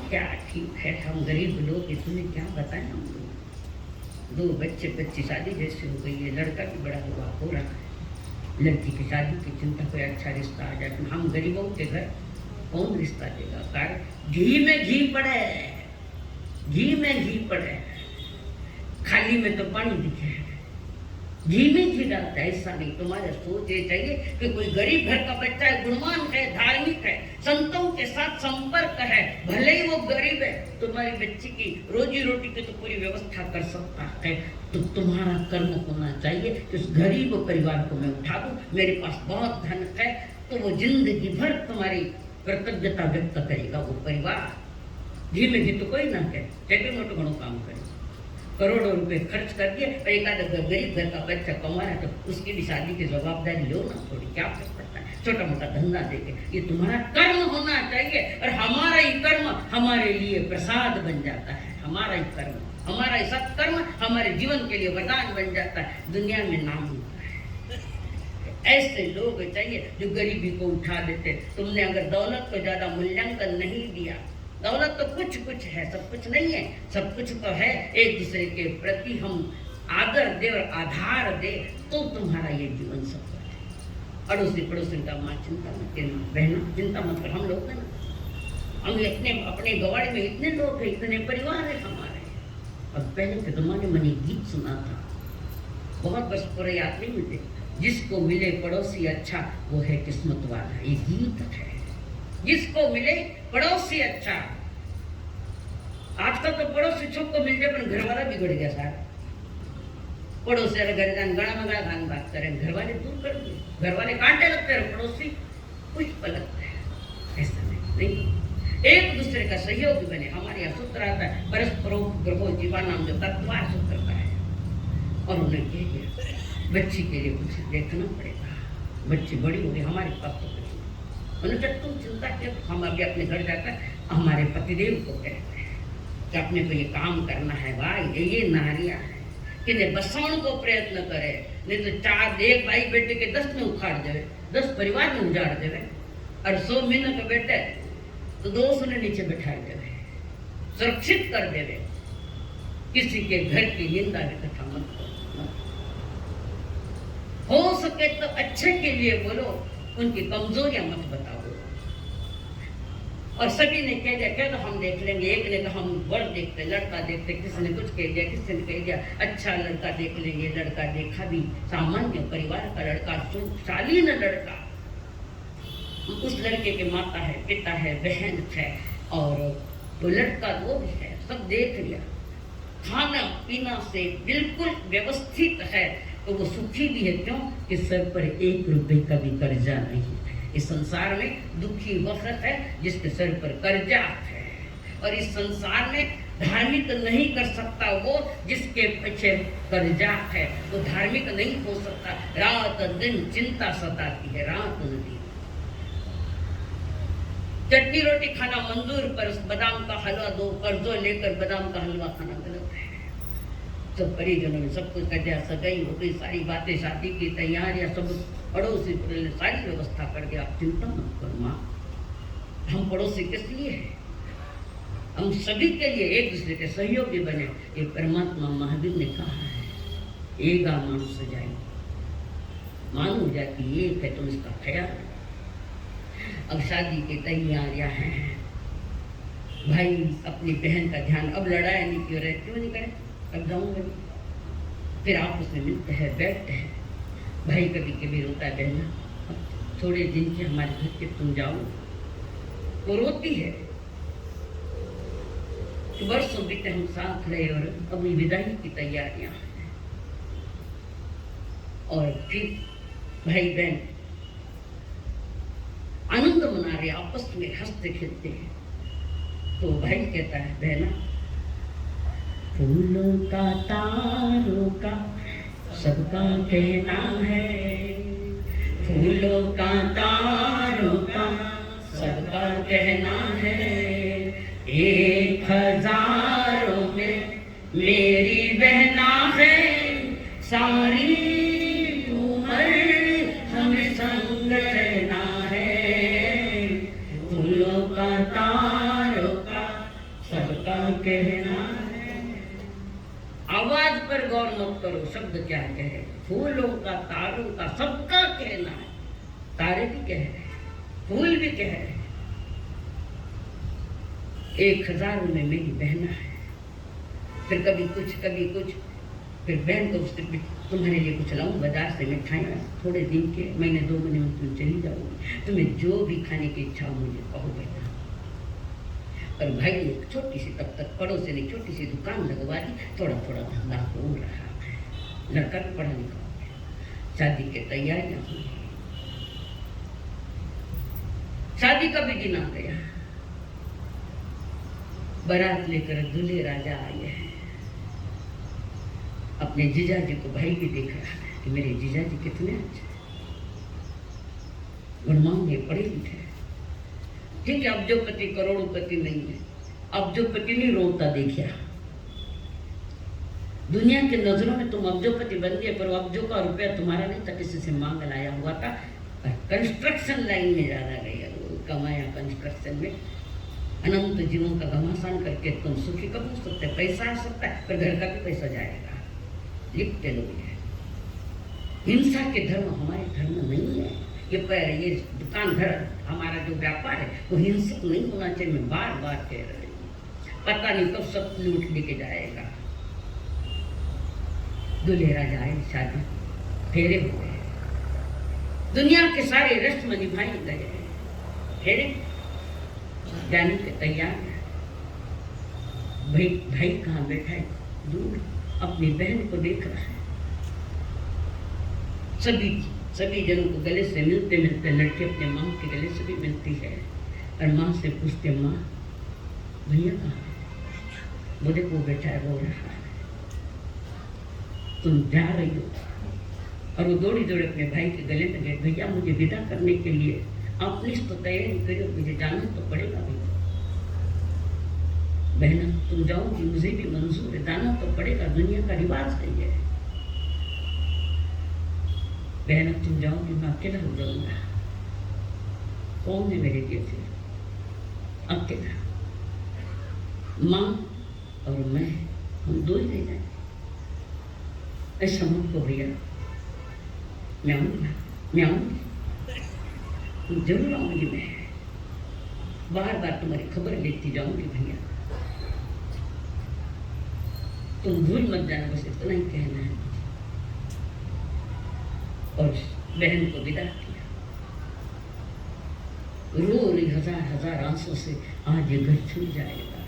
क्या ठीक है, हम गरीब लोग, इसमें क्या बताएं हम लोग। 2 बच्चे शादी जैसे हो गई है, लड़का भी बड़ा हुआ हो रहा है, लड़की की शादी की चिंता, कोई अच्छा रिश्ता आ जाए। हम गरीबों के घर कौन रिश्ता देगा? कारण घी में घी पड़े, घी में घी पड़े, खाली में तो पानी दिखे, घी में घी डालता है। ऐसा नहीं, तुम्हारा सोच ये चाहिए कि कोई गरीब घर का बच्चा है, गुणवान है, धार्मिक है, संतों के साथ संपर्क है, भले ही वो गरीब है, तुम्हारी बच्ची की रोजी रोटी की तो पूरी व्यवस्था कर सकता है। तो तुम्हारा कर्म होना चाहिए कि उस गरीब परिवार को मैं उठा दूं, मेरे पास बहुत धन है, तो वो जिंदगी भर तुम्हारी कृतज्ञता व्यक्त करेगा वो परिवार। घी में घी तो कोई ना कहे, छोटे मोटे घणों काम करे, करोड़ों रुपए खर्च कर दिए, और एक आधा गरीब घर का बच्चा कमा रहा है तो उसकी भी शादी की जवाबदारी लो ना थोड़ी, क्या फर्क पड़ता है, छोटा मोटा धंधा देके। ये तुम्हारा कर्म होना चाहिए, और हमारा ही कर्म हमारे लिए प्रसाद बन जाता है। हमारा ही कर्म, हमारा ही सत्कर्म हमारे जीवन के लिए वरदान बन जाता है, दुनिया में नाम होता है। ऐसे लोग चाहिए जो गरीबी को उठा देते। तुमने अगर दौलत को ज्यादा मूल्यांकन नहीं दिया, दौलत तो कुछ कुछ है, सब कुछ नहीं है, सब कुछ तो है। एक दूसरे के प्रति हम आदर दे और आधार दे तो तुम्हारा ये जीवन सफल है। अड़ोसी पड़ोसी का माँ चिंता मत करना, बहनों चिंता मत कर, हम लोग हैं ना, हम अपने गवाड़ी में इतने लोग हैं, इतने परिवार है हमारे। और पहले के जमाने में मैंने गीत सुना था, बहुत वर्ष पूरे याद नहीं मुझे, जिसको मिले पड़ोसी अच्छा वो है किस्मत वाला। ये गीत है, जिसको मिले पड़ोसी अच्छा। आजकल तो पड़ोसी छुप को मिल जाए, पर घर वाला बिगड़ गया सारा। पड़ोसी घर जान गड़ा में गड़ा खान बात करें, घर वाले दूर कर दिए, घर वाले कांटे लगते हैं, पड़ोसी कुछ पलटते हैं। ऐसा नहीं, एक दूसरे का सहयोग बने। हमारे यहाँ सूत्र आता है परस्परो ग्रहो जीवानाम, जो तत्वा सूत्र का है। और उन्हें कह दिया बच्ची के लिए कुछ देखना पड़ेगा, बच्ची बड़ी होगी, हमारे पास तो उन्होंने जब तुम चिंता किया, हम अभी अपने घर जाकर हमारे पतिदेव को कहते हैं कि अपने को ये काम करना है। भाई ये नारियां हैं कि ने बसाने को प्रयत्न करे, नहीं तो 4 एक भाई बेटे के 10 में उखाड़ देवे, 10 परिवार में उजाड़ देवे। और 100 महीने के बेटे तो 200 ने नीचे बैठा देवे, सुरक्षित कर देवे। किसी के घर की निंदा की कथा मत करो, हो सके तो अच्छे के लिए बोलो, उनकी कमजोरियां मत बताओ। और सभी ने कह दिया क्या तो हम देख लेंगे, एक ने कहा हम वर देखते, लड़का देखते, किसी ने कुछ कह दिया, किसी ने कह दिया अच्छा लड़का देख लेंगे। लड़का देखा भी, सामान्य परिवार का लड़का, सुशालीन लड़का, उस लड़के के माता है, पिता है, बहन है, और वो लड़का वो भी है, सब देख लिया। खाना पीना से बिल्कुल व्यवस्थित है, तो वो सुखी भी है। क्यों कि सर पर 1 रुपए का भी कर्जा नहीं है। इस संसार में दुखी वक्त है जिसके सर पर कर्जा है, और इस संसार में धार्मिक नहीं कर सकता वो जिसके पीछे कर्जा है। वो धार्मिक नहीं हो सकता। रात दिन चिंता सताती है, रात दिन चटनी रोटी खाना मंजूर, पर बादाम का हलवा दो, कर्जो लेकर बादाम का हलवा खाना गलत है। सब परिजनों में सब कुछ कर्जा, सगाई हो गई, सारी बातें, शादी की तैयारियां, सब पड़ोसी ने सारी व्यवस्था कर दिया। आप चिंता मत कर माँ, हम पड़ोसी किस लिए है? हम सभी के लिए एक दूसरे के सहयोगी बने। ये परमात्मा महावीर ने कहा है, एगा मानुष जाए, मानो जाती एक है, तुम इसका ख्याल। अब शादी की तैयारियां हैं, भाई अपनी बहन का ध्यान, अब लड़ाई नहीं क्यों रहे, क्यों नहीं करे, अब जाऊंगा। फिर आप उसमें मिलते हैं, बैठते हैं। भाई कभी कभी रोता है, बहना थोड़े दिन के हमारे घर के तुम जाओ। वो रोती है कि वर्षों बीते हम साथ रहे और अभी विदाई की तैयारियां हैं। और फिर भाई बहन आनंद मना रहे, आपस में हंसते खेलते हैं। तो भाई कहता है, बहना फूलों का तारों का सबका कहना है, फूलों का तारों का सबका कहना है, 1000 में मेरी बहना है, सारी उम्र हमें संग रहना है, फूलों का तारों का सबका कहना है। आवाज पर गौर मत करो, शब्द क्या कहे, फूलों का तारों का सबका कहना है। तारे भी कह रहे, फूल भी कह रहे, 1000 में मेरी बहना है। फिर कभी कुछ, फिर बहन को उससे तुम्हारे लिए कुछ लाऊं बाजार से, मिठाइयाँ थोड़े दिन के, महीने 2 महीने में तुम चली जाओगी, तुम्हें जो भी खाने की इच्छा हो मुझे कहो बेटा। और भाई ने छोटी सी, तब तक पड़ोसी ने छोटी सी दुकान लगवा दी, थोड़ा थोड़ा धंधा हो रहा है। लड़का भी पढ़ा लिखा हो गया, शादी की तैयारियां हुई। शादी का भी दिन आ गया, बारात लेकर दूल्हे राजा आए हैं। अपने जीजा जी को भाई भी देख रहा है कि मेरे जीजा जी कितने अच्छे, गुणमान्य, पढ़े लिखे। ठीक है, अब जो पति करोड़पति नहीं है, अब जो पति नहीं रोता देखिया। दुनिया की नजरों में तुम अब्जोपति बन गए, पर अब्जो का रुपया तुम्हारा नहीं था, किसी से मांग लाया हुआ था। कंस्ट्रक्शन लाइन में ज्यादा गया, कमाया कंस्ट्रक्शन में, अनंत जीवों का घमासान करके तुम सुखी कब हो सकते? पैसा आ सकता है, पर घर का भी पैसा जाएगा। लिखते लोग हैं, हिंसा के धर्म हमारे धर्म नहीं है। ये दुकान घर हमारा जो व्यापार है वो हिंसक नहीं होना चाहिए। मैं बार बार कह रही हूँ, पता नहीं कब सब लूट लेके जाएगा। दूल्हे राजा आए, शादी फेरे हुए, दुनिया के सारे रस्म निभाए गए, फेरे जाने के तैयार है। भाई कहाँ बैठा है? दूर अपनी बहन को देख रहा है। सभी जनों को गले से मिलते मिलते लड़के अपने माँ के गले से भी मिलती है, और माँ से पूछते, माँ भैया कहाँ है? बोले वो बैठा है, रो रहा है। तुम जा रही हो? और वो दौड़ी दौड़े अपने भाई के गले में गए, भैया मुझे विदा करने के लिए आपने तो तैयारी करी, मुझे जाना तो पड़ेगा भैया। बहना तुम जाओगी, मुझे भी मंजूर है, जाना तो पड़ेगा, दुनिया का रिवाज है ये। बहना तुम जाओगी, मैं अकेला हो जाऊंगा। कौन है मेरे लिए फिर? अकेला माँ और मैं, हम दो ही रह जाएंगे। ऐसा मत को भैया, मैं आऊँगी, जरूर आऊँगी। मैं बार बार तुम्हारी खबर लेती जाऊँगी भैया, तुम भूल मत जाना, बस इतना ही कहना है। और बहन को विदा किया, रो रही हजार आंसू से, आज ये घर छूट जाएगा।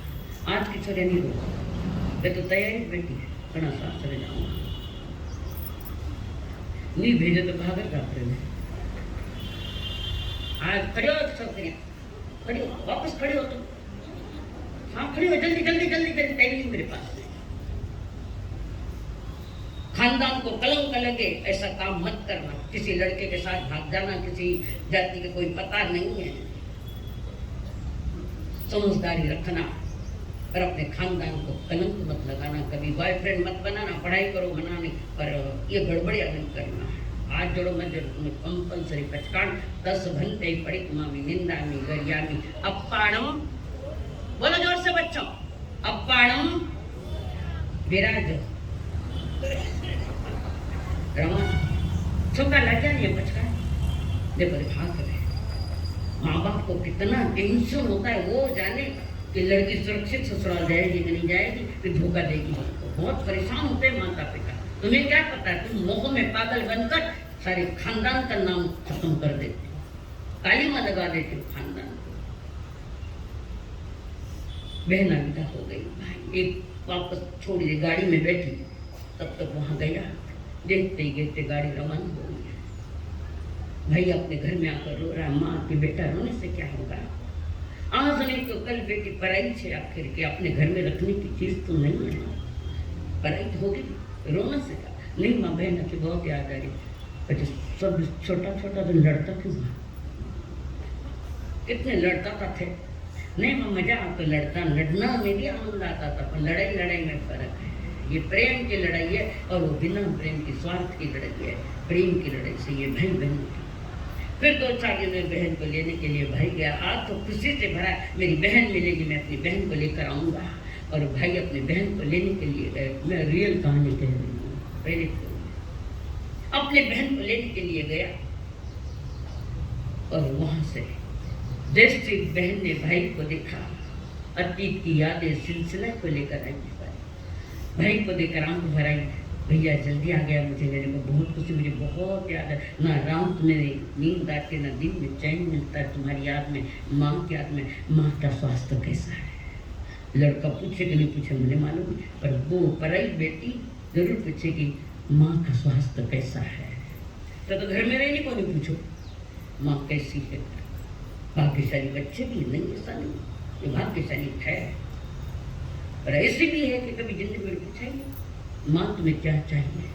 आज की तरह नहीं रो, मैं तो तैयारी बेटी घना सासरे जाऊंगा नहीं भेजे तो भागर जाते में आज खड़े हो तो सब खड़ी हो वापस खड़ी हो तुम हाँ खड़ी हो जल्दी जल्दी जल्दी जल्दी टाइम नहीं मेरे पास खानदान को कलंक लगे ऐसा काम मत करना किसी लड़के के साथ भाग जाना किसी जाति का कोई पता नहीं है समझदारी रखना और अपने खानदान को कलंक मत लगाना कभी बॉयफ्रेंड मत बनाना पढ़ाई करो बनाने पर ये गड़बड़ियां नहीं करना आज जोड़ो मैं कंपलसरी पचकान 10 घंटे परिक्रमा में निंदा में गरिया में अपाणम बोलो जोर से बच्चों अपाणम विराज रमा छोटा लग गया ये बचका देखो भाग रहे माँ बाप को कितना टेंशन होता है वो जाने कि लड़की सुरक्षित ससुराल जाएगी कि नहीं जाएगी फिर धोखा देगी बहुत परेशान होते हैं माता पिता तुम्हें क्या पता है तुम मोह में पागल बनकर सारे खानदान का नाम खत्म कर देते कालीमा लगा देते खानदान को बहना विदा हो गई भाई एक वापस छोड़ दी गाड़ी में बैठी तब तक वहां गया देखते ही देखते गाड़ी रवाना हो गई भाई अपने घर में आकर रो रहा माँ के बेटा रोने से क्या होगा आज नहीं तो कल बेटी पढ़ाई से आखिर के अपने घर में रखने की चीज तो नहीं है पढ़ाई होगी रोना से क्या नहीं माँ बहन की बहुत याद आ रही सब छोटा छोटा तो लड़ता क्यों कितने लड़ता था थे नहीं माँ मजा आता लड़ता लड़ना में भी आनंद आता था पर लड़ाई लड़ाई में फर्क है ये प्रेम की लड़ाई है और वो बिना प्रेम की स्वार्थ की लड़ाई है प्रेम की लड़ाई से ये भाई बहन की फिर 2-4 दिन में बहन को लेने के लिए भाई गया आज तो खुशी से भरा मेरी बहन मिलेगी मैं अपनी बहन को लेकर आऊंगा और भाई अपनी बहन को लेने के लिए गए मैं रियल कहानी कह रही हूँ पहले अपने बहन को लेने के लिए गया और वहां से जैसे बहन ने भाई को देखा अतीत की यादें सिलसिला को लेकर आई भाई को देखकर आंख भराई भैया जल्दी आ गया मुझे लेने को बहुत खुशी मुझे बहुत याद है ना रात में नींद आती ना दिन में चैन मिलता है तुम्हारी याद में माँ की याद में माँ का स्वास्थ्य कैसा है लड़का पूछे कि नहीं पूछे मुझे मालूम पर वो पराई बेटी जरूर पूछेगी माँ का स्वास्थ्य कैसा है तो घर में रहने को नहीं पूछो माँ कैसी है भाग्यशाली बच्चे भी नहीं ऐसा नहीं ये भाग्यशाली है पर ऐसी भी है कि कभी जिंदगी में पूछेंगे माँ तुम्हें क्या चाहिए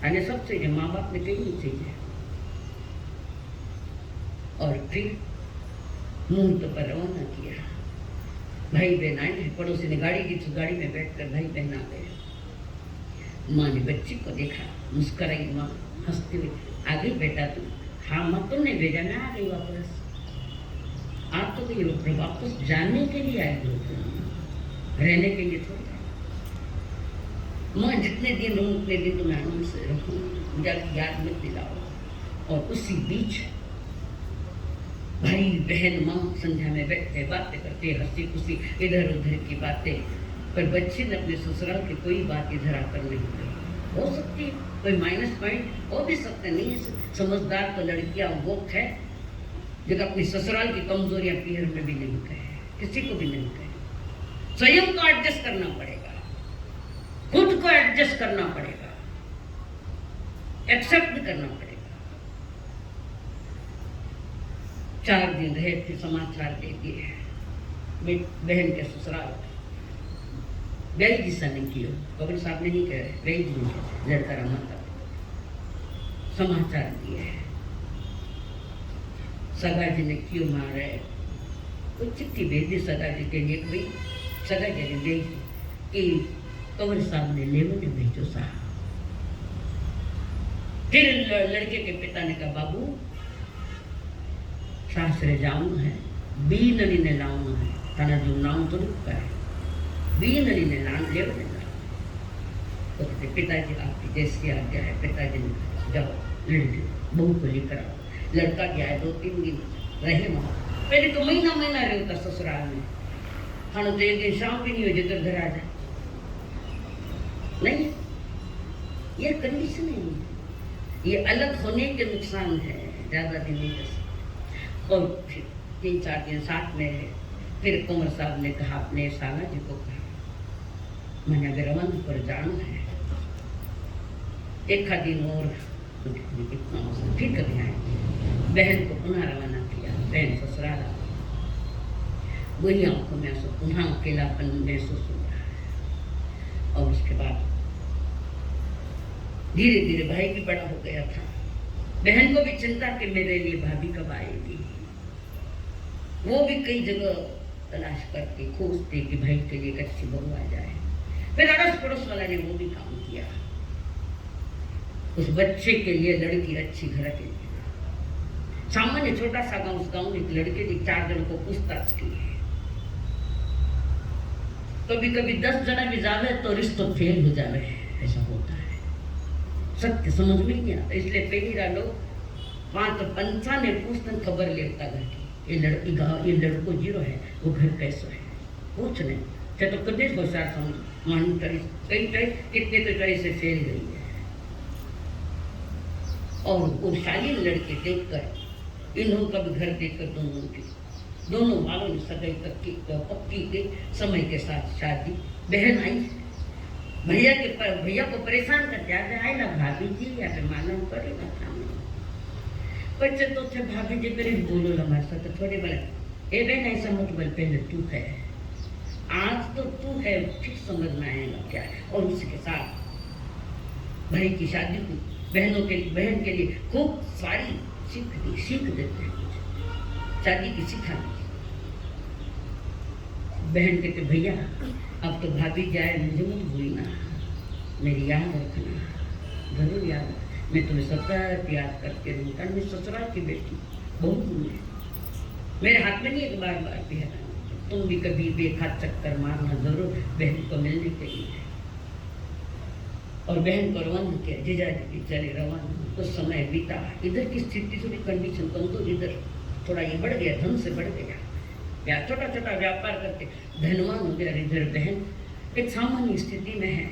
आने सब चाहिए माँ बाप ने कहीं नहीं चाहिए और फिर मुहूर्त पर रवाना किया भाई बहन आए हैं पड़ोसी ने गाड़ी की तो गाड़ी में बैठकर भाई बहन आ गए माँ ने बच्ची को देखा मुस्कुराई माँ हंसती हुई आ गई बेटा तुम हाँ माँ तुमने भेजा मैं आ गई वापस आप तो गई वापस जाने के लिए आए हो रहने के लिए थोड़ा मैं जितने दिन रहूँ उतने दिन तो मैं आनंद से रहूँ मुझे याद मत दिलाओ और उसी बीच भाई बहन माँ संध्या में बैठते बातें करते हंसी खुशी इधर उधर की बातें पर बच्चे ने अपने ससुराल की कोई बात इधर आकर नहीं कही हो सकती है कोई माइनस पॉइंट हो भी सकते नहीं है समझदार तो लड़कियां वो है जो अपनी ससुराल की कमजोरियां पीर में भी नहीं कहे किसी को भी नहीं कहे स्वयं को एडजस्ट करना पड़ेगा खुद को एडजस्ट करना पड़ेगा एक्सेप्ट भी करना पड़ेगा 4 दिन रहे फिर समाचार दे दिए बहन के ससुराल गई जिसा नहीं किया कबीर साहब ने नहीं कह रहे गई जी लड़का रहा था समाचार दिए सगा जी ने क्यों मारे कोई चिट्ठी भेज दी सगा जी के लिए कोई सगा जी ने भेज कि कबीर साहब ने ले मुझे भेजो साहब फिर लड़के के पिता ने कहा बाबू सासरे जाऊंगा है बीनली ने लाऊंगा है ताना जो नाम तो लिखा है बीनली ने नाम ले तो पिताजी आपकी जैसी आज्ञा है पिताजी ने जब लड़की बहू को लेकर आओ लड़का गया है 2-3 दिन रहे वहाँ पहले तो महीना रहे होता ससुराल में खाना तो एक दिन शाम भी नहीं हो जिधर घर आ जाए नहीं ये कंडीशन है ये अलग होने के नुकसान है ज़्यादा दिन नहीं कर सकते और फिर 3-4 दिन साथ में रहे फिर कुंवर साहब ने कहा अपने साला जी को कहा मैंने अगर रवाना पर जाना है, एक दिन और कितना मौसम फिर कभी आए। बहन को पुनः रवाना किया। बहन ससुराल वही आंखों में आंसू, पुनः अकेलापन महसूस हुआ। और उसके बाद धीरे धीरे भाई भी बड़ा हो गया था। बहन को भी चिंता कि मेरे लिए भाभी कब आएगी। वो भी कई जगह तलाश करके खोजते कि भाई के लिए एक अच्छी बहू आ जाए। फिर अड़ोस पड़ोस वाला ने वो भी काम किया, उस बच्चे के लिए लड़की अच्छी घर के लिए। सामान्य छोटा सा गांव, उस गांव में एक लड़के ने 4 जन को पूछताछ की है। कभी कभी 10 जना भी जावे तो रिश्ता फेल हो जावे, ऐसा होता है। सत्य समझ में नहीं आता, इसलिए पहली लोग 5 पंचा ने पूछते खबर लेता घर की, ये लड़की गाँव, ये लड़को जीरो है, वो घर कैसा है, पूछ नहीं चाहे तो कदे होशियार समझ मान कई कितने तो तरह से फेल गई है। और वो शालीन लड़के देखकर, इन्हों का भी घर देखकर दोनों वालों ने सगाई पक्की के समय के साथ शादी। बहन आई, भैया को परेशान करते आए ना भाभी जी, या फिर मालूम करेगा बच्चे तो थे। भाभी जी मेरे बोलो हमारे साथ थोड़े बड़े, ए बहन ऐसा मत बोल, पहले तू है, आज तो तू है, फिर समझ में आएगा क्या है। और उसके साथ भाई की शादी हुई। बहन के लिए खूब सारी सीख देते हैं, शादी की सिखा दी। बहन कहते भैया अब तो भाभी जाए, मुझे मत भूलना, मेरी याद रखना, जरूर याद। मैं तुम्हें सतत याद करके रहूँगा। मैं ससुराल की बेटी बहुत हूँ, मेरे हाथ में नहीं एक बार भी है। तुम भी कभी बेखाद चक्कर मारना जरूर बहन को मिलने के लिए। और बहन को रवाना किया, जीजा जी चले रवाना। कुछ समय बीता, इधर की स्थिति थोड़ी कंडीशन कमजोर, इधर थोड़ा ये बढ़ गया, धन से बढ़ गया, छोटा छोटा व्यापार करके धनवान हो गया। इधर बहन एक सामान्य स्थिति में है,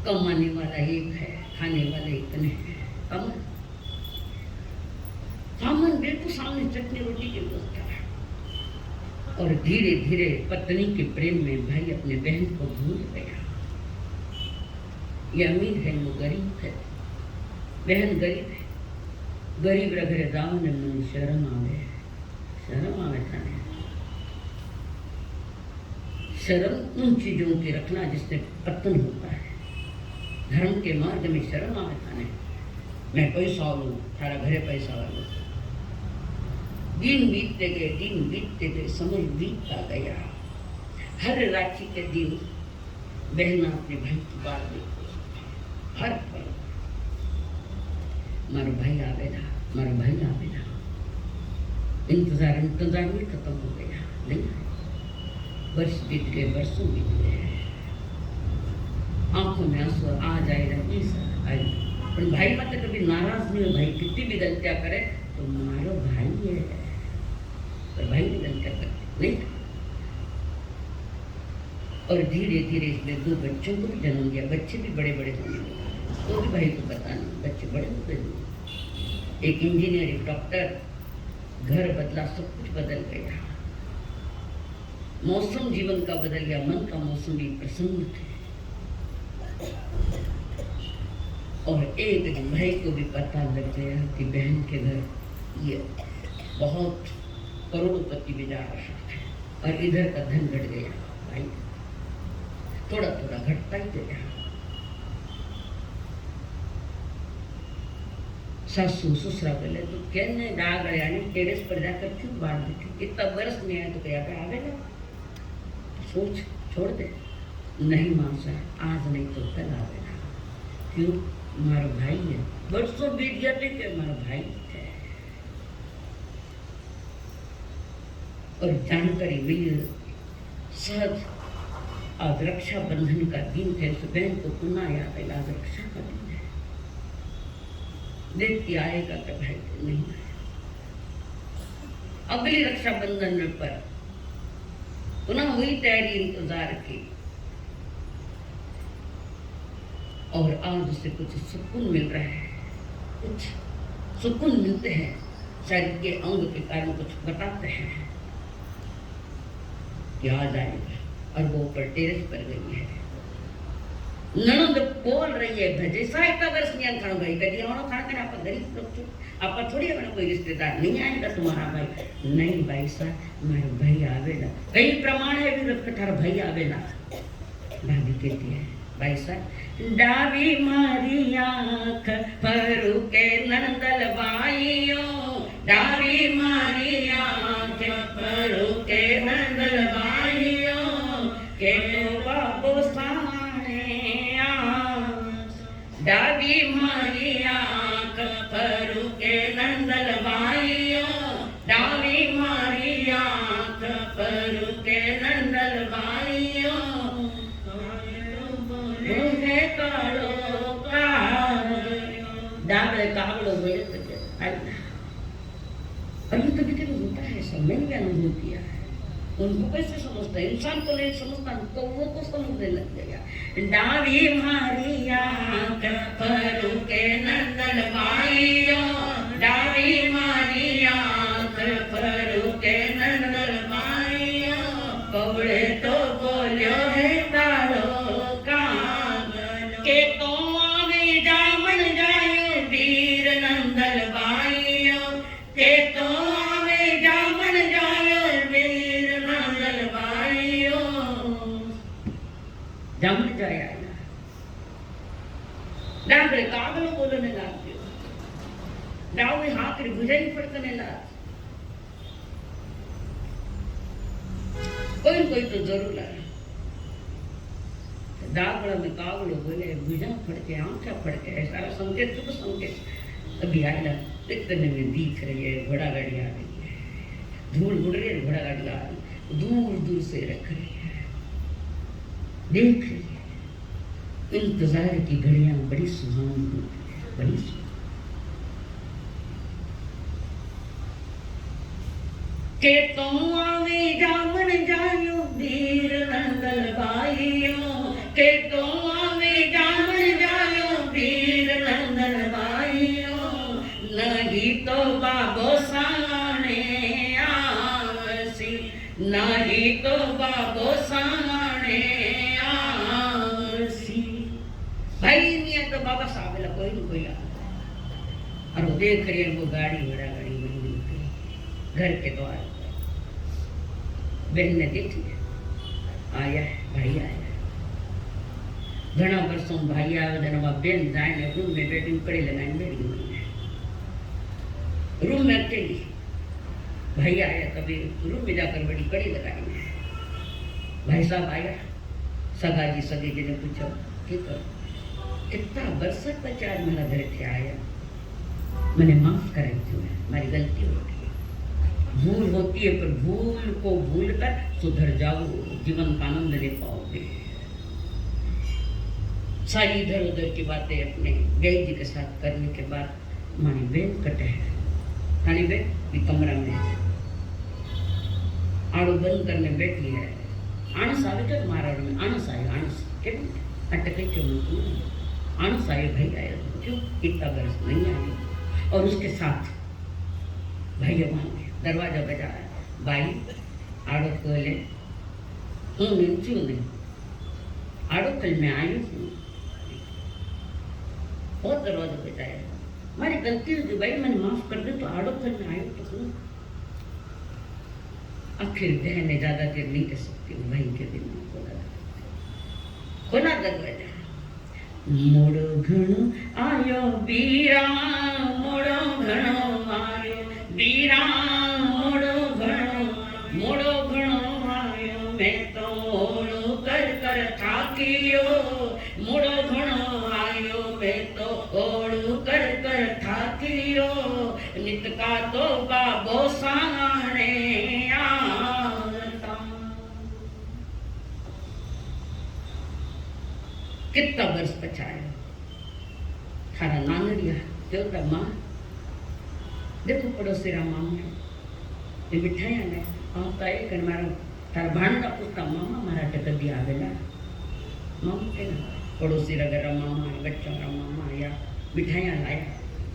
कमाने वाला एक है, खाने वाले इतने हैं, कम सामान बिल्कुल सामने चटनी रोटी की व्यवस्था है। और धीरे धीरे पत्नी के प्रेम में भाई अपने बहन को भूल गया। ये अमीर है, वो गरीब है, बहन गरीब है। गरीब रगरे दाव ने मन शर्म आवे था। शर्म उन चीजों की रखना जिससे पतन होता है। धर्म के मार्ग में शर्म आवे था ने, मैं पैसा लूँ, थारा घरे पैसा वालों। दिन बीतते गए, समय बीतता गया। हर रात्रि के दिन बहना अपने भाई की बात देखती, हर पल मारो भाई आवेगा। इंतजार में खत्म हो गया, नहीं आया। वर्ष बीत गए, बरसों बीत गए, आंखों में आंसू आ जाए आई। पर भाई मत कभी नाराज नहीं हो। भाई कितनी भी गलतियां करे तो मारो भाई है, पर भाई भी गलतियां करते नहीं। और धीरे धीरे इसने 2 बच्चों को भी जन्म दिया। बच्चे भी बड़े बड़े होने लगे, तो भी भाई को पता नहीं, बच्चे बड़े हो गए। एक इंजीनियर, एक डॉक्टर, घर बदला, सब कुछ बदल गया। मौसम जीवन का बदल गया, मन का मौसम भी प्रसन्न थे। और एक दिन भाई को भी पता लग गया कि बहन के घर ये बहुत करोड़पति भी जा रहा है और इधर का धन घट गया। भाई थोड़ा थोड़ा घटता ही गया। सासू ससुरा बोले तो कहने डाग यानी टेरेस पर जाकर क्यों बाढ़ देती, इतना बरस नहीं आया तो क्या आवेगा, सोच छोड़ दे। नहीं मानसा, आज नहीं तो कल आवेगा। क्यों, हमारा भाई है। बरसों बीत जाते कि हमारा भाई है। और जानकारी मिली सहज आज रक्षाबंधन का दिन थे। उस बहन को पुनः याद आया, आज रक्षा का दिन है। देखती आएगा तो भाई को नहीं आया। अगली रक्षाबंधन पर पुनः हुई तैयारी, इंतजार की। और आज उसे कुछ सुकून मिल रहा है, कुछ सुकून मिलते हैं। शरीर के अंग के कारण कुछ बताते हैं कि आ जाएगा। और वो ऊपर टेरेस पर गई है। ननद बोल रही है भजे साहिब का वर्ष नहीं खाना भाई कभी आओ खाना करना आप गरीब लोग छो आप थोड़ी अपना कोई रिश्तेदार नहीं आएगा तुम्हारा भाई। नहीं भाई साहब मेरा भाई आवेला कई प्रमाण है भी रख थारा भाई आवेला। भाभी कहती है भाई साहब डावी मारी आँख परू के नंदल बाइयो डावी मारी आँख परू के नंदल बाइयो के तो बाबू साने डावी मारी आँख परू के नंदल बाइयो डावी मारी आँख परू के नंदल बाइयो कभी कभी होता है सब मैंने भी अनुभव किया है। उनको कैसे समझता है इंसान को नहीं समझता तो वो तो समझने लग जाएगा। डावी मारी आँख परू के नंदन बाइयो डावी मारी आँख परू के नंदन बाइयो कौड़े तो बोलो है तारो काम के तो आवे जामन जायो वीर नंदन बाइयो के तो आवे जामन जायो वीर नंदन बाइयो जामन जाया डांगरे कागल बोलने लगे डावे हाथ रे बुझाई पड़ने लगा। कोई तो जरूर है दागड़ा में कागड़ो बोले बुझा फड़के आंखें फड़के सारा संकेत शुभ संकेत अभी आएगा इतने में दिख रही है घोड़ा गाड़ी आ रही है धूल उड़ रही है घोड़ा गाड़ी आ रही है दूर दूर से रख रही है देख रही है। इंतजार की घड़ियां बड़ी सुहावनी होती है बड़ी सुहावनी के तुम आवे जामन जायो वीर नंदन बाइयो के तुम आवे जामन जायो वीर नंदन बाइयो नहीं तो बाबो साने आवसी नहीं तो बाबो साने आवसी भाई नहीं तो बाबा सावेला कोई नहीं कोई आ और देख रही है वो गाड़ी बड़ा गाड़ी में घर के द्वार बहन ने देखी आया भाई आया घना वर्षों भाई आया जन बहन जाए रूम में बैठी कड़ी लगाने बैठी हुई है रूम में अकेली भाई आया कभी रूम में जाकर बड़ी कड़ी लगाई भाई साहब आया सगा जी सगे जी ने पूछा कितना वर्ष बचा मेरा घर के आया मैंने माफ कराई थी हमारी गलती हो गई भूल होती है पर भूल को भूल कर सुधर जाओ जीवन का आनंद ले पाओगे। सारी इधर उधर की बातें अपने गई जी के साथ करने के बाद मानी बेन कटे खानी बेन भी कमरा में आड़ू बंद करने बैठी है आनस आवे तो मारा में आनस आए आनस के अटके क्यों आनस आए भाई आए क्यों इतना बरस नहीं आए और उसके साथ भाई वहां दरवाजा बजाया भाई आड़ो खोले नहीं आड़ो कल मैं आई हूँ बहुत दरवाजा बजाया हमारी गलती हुई भाई मैंने माफ कर दे तो आड़ो कल मैं आई तो हूँ। आखिर बहने ज्यादा देर नहीं कर सकती भाई के दिन खोला दरवाजा मोड़ो घणो आयो बीरा मोड़ो घणो आयो बीरा मोड़ो घणो आयो मैं तो ओड़ो कर कर थाकियो मोड़ो घणो आयो मैं तो ओड़ो कर कर थाकियो नित का तो बाबो साने आवता। कितना वर्ष बचाया थारा नानड़िया जो माँ देखो पड़ोसी रा मामा ये मिठाइयाँ ने आता है कि मारा तार भांडा पूछता मामा मारा टकदी आवेला मामा के ना पड़ोसी रा घर मामा बच्चों का मामा या मिठाइयाँ लाया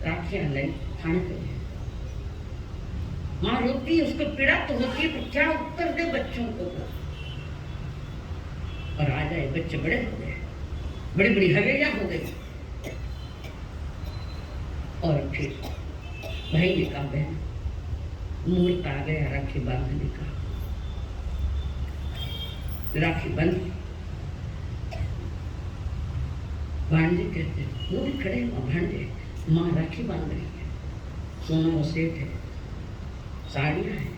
राखियाँ लाई खाने के लिए माँ रोती है उसको पीड़ा तो होती है पर क्या उत्तर दे बच्चों को और आ जाए, बच्चे बड़े हो गए, बड़ी बड़ी हवेलियां हो गई। और फिर भाई ने कहा बहन मुहूर्त आ गया राखी बांधने का। राखी बंध, भांजे कहते वो भी खड़े हैं, भांजे माँ राखी बांध रही है, सोना वो सेठ है, साड़ियाँ हैं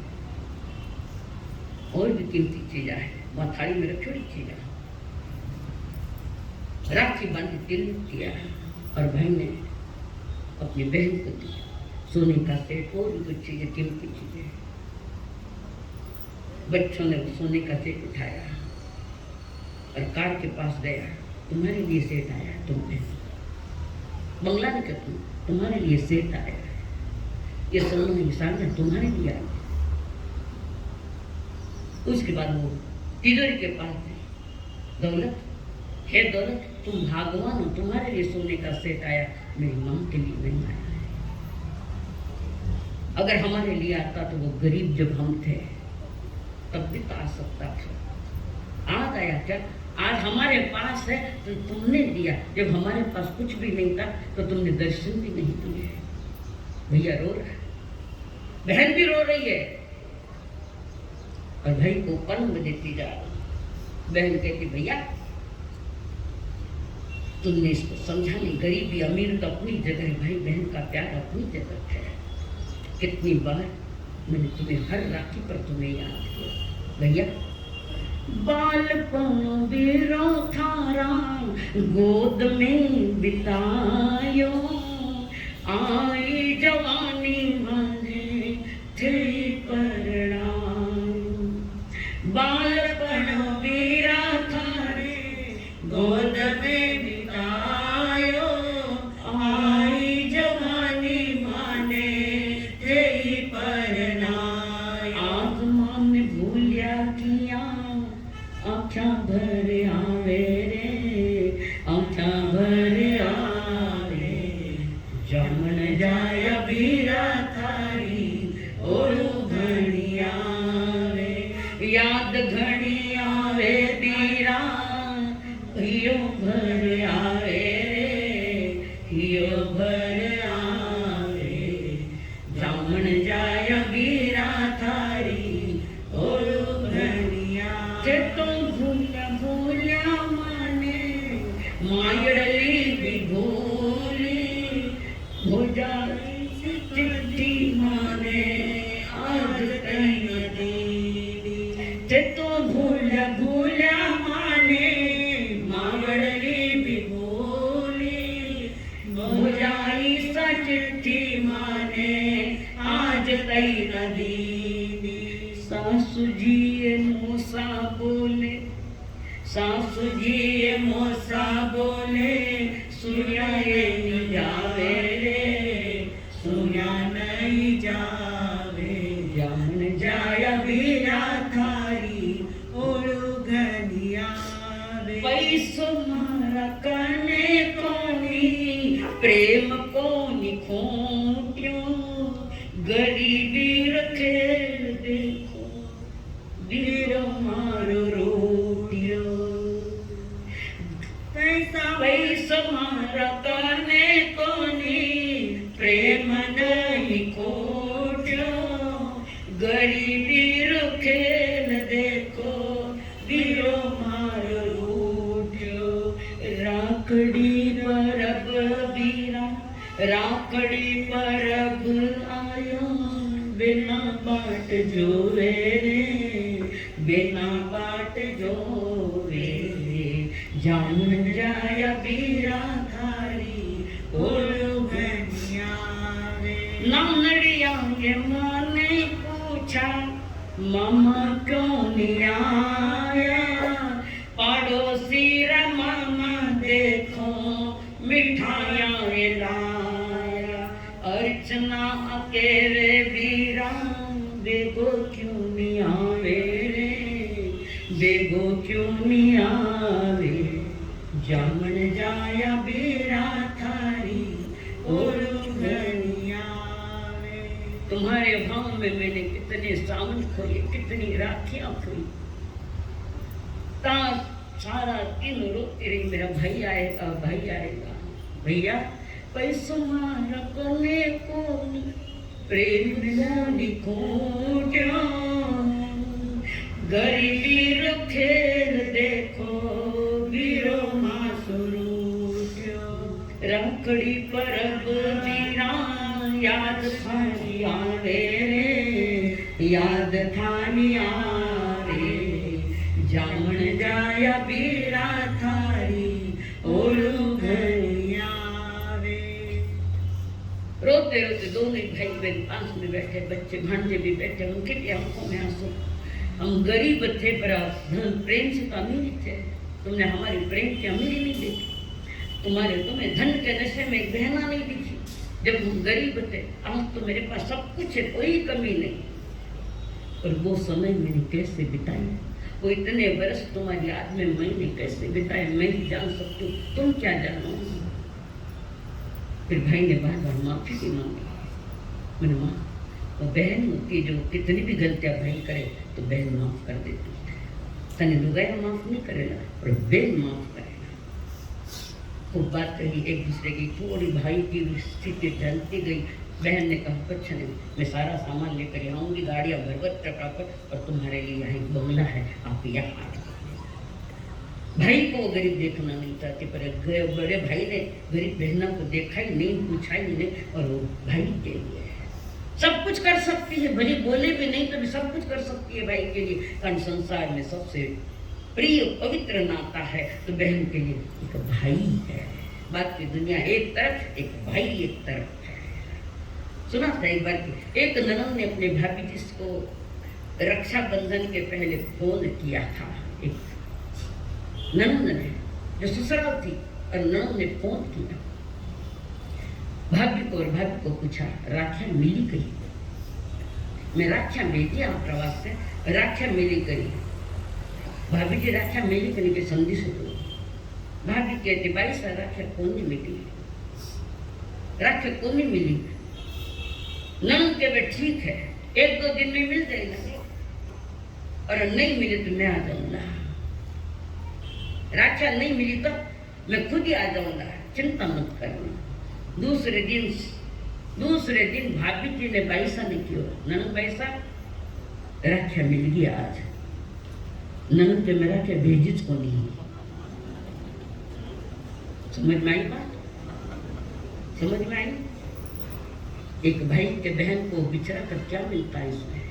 और भी कीमती चीज़ें हैं, वहाँ थाली में रखी हुई चीज़ें। राखी बांधी, तिलक किया और भाई ने अपनी बहन को दी सोने का सेट और भी कुछ चीजें, कीमती चीजें। बच्चों ने सोने का सेट उठाया और कार के पास गया, तुम्हारे लिए सेट आया, तुमने बंगला ने कहा तुम्हारे लिए सेट आया, ये सोना इंसान तुम्हारे लिए आया। उसके बाद वो तिजोरी के पास गए, दौलत है दौलत, तुम भागवान हो, तुम्हारे लिए सोने का सेट आया, मेरी माँ के लिए नहीं आया है। अगर हमारे लिए आता तो वो गरीब जब हम थे तब भी तो आ सकता था। आज आया क्या? आज हमारे पास है तो तुमने दिया, जब हमारे पास कुछ भी नहीं था तो तुमने दर्शन भी नहीं दिए। भैया रो रहा है, बहन भी रो रही है और भाई को पलंग देती जा रही। बहन कहती भैया तुमने इसको समझा नहीं, गरीबी अमीर तो अपनी जगह है, भाई बहन का प्यार अपनी जगह है। कितनी बार मैंने तुम्हें हर राखी पर तुम्हें याद किया भैया। बालपन बिरो थारा गोद में बितायो, आई जवानी वाले थे परणायो। बालपन बिरा थारे गोद में बितायो, आई जवानी माने थे परणायो। आत्मा में भूलिया किया आँखा भर आवे रे, आँखा भर आवे। जमन जाय बीरा थारी ओरू घणी आवे, याद घणी आवे बीरा हियो भर आवे रे, हियो भर आवे। जमन जाय बीरा थारी ओरू घणी आवे। मायड़ली भी भूली हो जाए चिट्ठी माने आज कहीं दीदी। ते तो भूला भूला माने मायड़ली भी भूली हो जाए सा चिट्ठी माने आज कहीं दीदी। सासू जी मूसा बोले, सासू जी मोसा बोले, सुनिया नहीं जावे रे, सुनिया नहीं जावे। जमन जाया बीरा थारी ओरू घनी आवे। पैसो मारा कने कोनी प्रेम कोनी खोट्यो, गरीबी रखे देखो बीरो मारो रोटियो। पैसा मारा करने कोनी प्रेम नहीं खोट्यो, गरीबी रुखेल देखो बीरो मारो रोटियो। राखड़ी परब बीरा, राखड़ी परब आयो, बिना बाट जोवे रे, बिना बाट जोवे। जामुन जाया बीरा थारी ओरू घनी आवे। नानड़िया के माँ ने पूछा मामा क्यों नहीं आया, पड़ोसी रा मामा देखो मिठाइयाँ लाया। अर्चना अकेले बीरा बेगो क्यों नहीं आवे रे, बेगो क्यों नहीं आवे। जमन जाया बीरा थारी ओरू घनी आवे। तुम्हारे भाव में मैंने कितने सावन खोए, कितनी राखियां खोई। सारा दिन रोती रही, मेरा भाई आएगा भाई आएगा। भैया पैसा रखने को प्रेम लिखो गरीबी खेल देखो वीरो मासुरू रखड़ी परब दीना याद थानी आवे रे याद थानी आवे जामण जाया बीरा थारी ओलू घनी आवे। रोते रोते दोनों भाई बहन पास में बैठे, बच्चे भांजे भी बैठे, उनके लिए आंखों में आंसू। हम गरीब थे पर धन प्रेम से तो अमीर थे, तुमने हमारी प्रेम की अमीरी नहीं देखी, तुम्हें धन के नशे में एक बहना नहीं दिखी। जब हम गरीब थे, आज तो मेरे पास सब कुछ है, कोई कमी नहीं। और वो समय मैंने कैसे बिताई, वो इतने वर्ष तुम्हारी याद में मैंने कैसे बिताए, मैं ही जान सकती हूँ, तुम क्या जानो। फिर भाई ने बार बार माफी भी मांगी। मैंने माँ, वो बहन होती है जो कितनी भी गलतियां भाई करे तो बहन माफ कर देती है। तने लुगाया माफ नहीं करेगा और बहन माफ करेगा। खूब बात कही एक दूसरे की, थोड़ी भाई की स्थिति ढलती गई। बहन ने कहा कुछ नहीं, मैं सारा सामान लेकर आऊंगी, गाड़ियाँ भरभर चकाकर, और तुम्हारे लिए यहाँ एक बंगला है, आप यहाँ आ। भाई को गरीब देखना नहीं चाहते, पर बड़े भाई ने गरीब बहना को देखा ही नहीं, पूछा ही नहीं, और वो भाई के लिए सब कुछ कर सकती है, भले बोले भी नहीं तो भी सब कुछ कर सकती है भाई के लिए। कारण संसार में सबसे प्रिय पवित्र नाता है तो बहन के लिए एक भाई है। बाकी दुनिया एक तरफ, एक भाई एक तरफ है। सुना था एक बार की एक ननद ने अपने भाभी जिसको रक्षाबंधन के पहले फोन किया था, एक ननद ने जो ससुराल थी, और ननद ने फोन किया भाभी को, और भाभी को पूछा राखियां मिली गई, मैं राखियां भेजी आप प्रवास से, राखियां मिली गई। भाभी जी राखियां मिली गई के संधि से दो। भाभी कहते भाई सर राखियां कौन नहीं मिली, राखियां कौन नहीं मिली। ननद के वे ठीक है, एक दो दिन में मिल जाएगा, और नहीं मिले तो मैं आ जाऊंगा। राखियां नहीं मिली तो मैं खुद ही आ जाऊंगा, चिंता मत करना। दूसरे दिन भाभी जी ने पैसा नहीं किया, ननद पैसा राखिया मिल गया आज। ननद के मेरा क्या भेजिज को नहीं, समझ में आई बात, समझ में आई। एक भाई के बहन को बिछड़ा कर क्या मिलता है इसमें।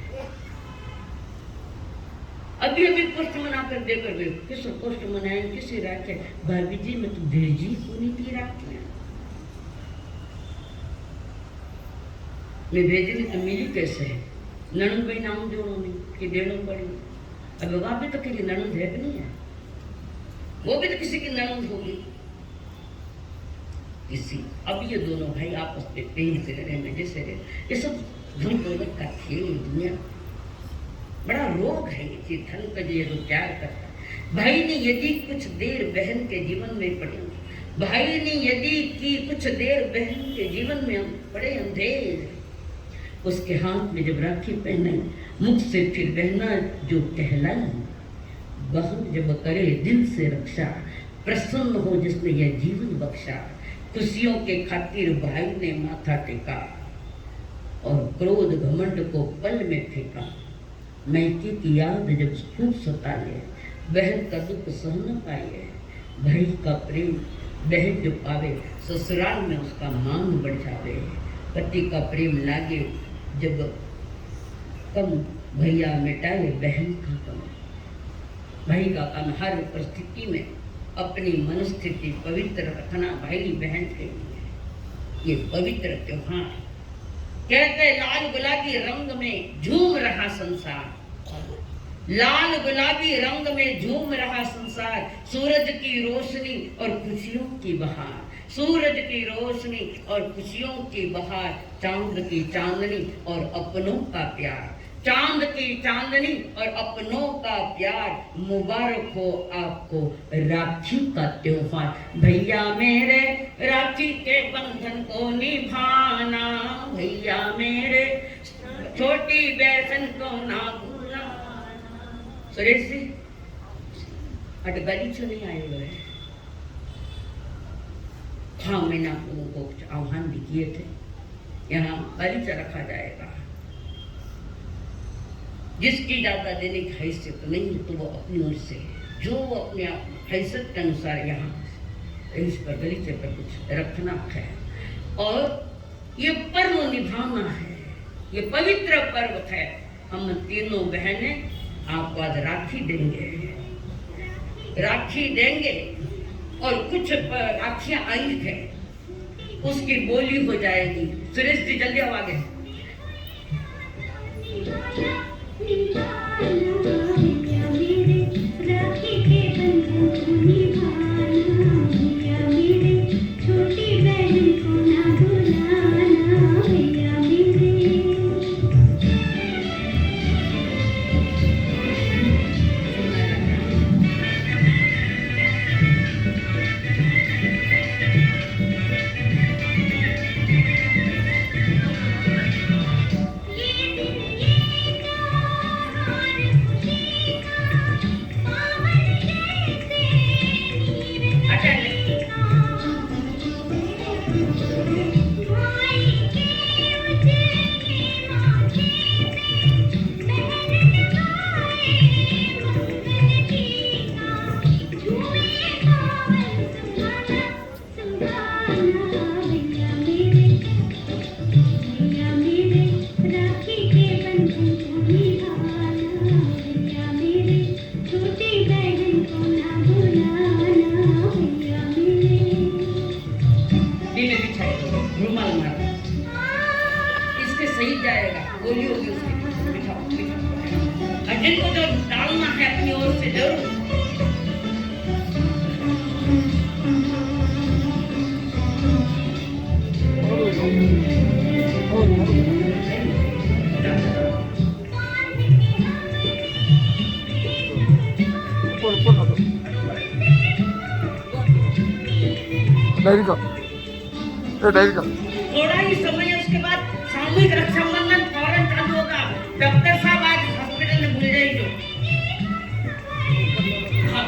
अभी पोस्ट मना कर देकर गए, किस पोस्ट मनाए, किसी राखिया, भाभी जी मैं तो भेजी को नहीं थी राखिया, मैं भेजनी तो मिली कैसे है। ननद भाई नाम जोड़ो नहीं कि देना पड़ी। अब वहां भी तो किसी ननद है कि नहीं है, वो भी तो किसी की ननद होगी किसी। अब ये दोनों भाई आपस में प्रेम से रहे, मजे से रहे, ये सब धन दौलत का खेल। दुनिया बड़ा रोग है ये धन का, जो ये प्यार करता है। भाई ने यदि कुछ देर बहन के जीवन में पड़े, भाई ने यदि की कुछ देर बहन के जीवन में पड़े अंधेर, उसके हाथ में जब राखी पहनाई, मुख से फिर बहना जो कहलाई, बहन जब करे दिल से रक्षा, प्रसन्न हो जिसने यह जीवन बख्शा। खुशियों के खातिर भाई ने माथा टेका, और क्रोध घमंड को पल में फेंका। मैके की याद जब खूब सताए, बहन का दुख सह न पाए। भाई का प्रेम बहन जो पावे, ससुराल में उसका मान बढ़ जावे। पति का प्रेम लागे जब कम, भैया मिटाए बहन का कम। भाई का काम हर परिस्थिति में अपनी मनस्थिति पवित्र रखना भाई बहन के लिए ये पवित्र त्योहार। कहते लाल गुलाबी रंग में झूम रहा संसार, लाल गुलाबी रंग में झूम रहा संसार। सूरज की रोशनी और खुशियों की बहार, सूरज की रोशनी और खुशियों की बहार। चांद की चांदनी और अपनों का प्यार, चांद की चांदनी और अपनों का प्यार। मुबारक हो आपको राखी का त्योहार। भैया मेरे राखी के बंधन को निभाना, भैया मेरे छोटी बहन को ना भूलना। सुरेश जी अटगली से नहीं आए हुए। हाँ, मैंने आप लोगों को कुछ आह्वान भी किए थे, यहाँ गलीचा रखा जाएगा। जिसकी ज्यादा देने की हैसियत नहीं तो वो अपनी ओर से जो अपने हैसियत के अनुसार यहाँ इस पर गलीचे पर कुछ रखना है। और ये पर्व निभाना है, ये पवित्र पर्व है। हम तीनों बहनें आपको आज राखी देंगे और कुछ राखियां आई है उसकी बोली हो जाएगी। सुरेश जी जल्दी आओ आगे। गोली होगी उसकी, बिठाओ बिठाओ। और जिनको जो डालना है अपनी ओर से जरूर। डायरी का थोड़ा ही समय उसके बाद सामूहिक रक्षाबंधन फौरन चालू होगा। डॉक्टर साहब आज हॉस्पिटल में भूल जाइए। हाँ।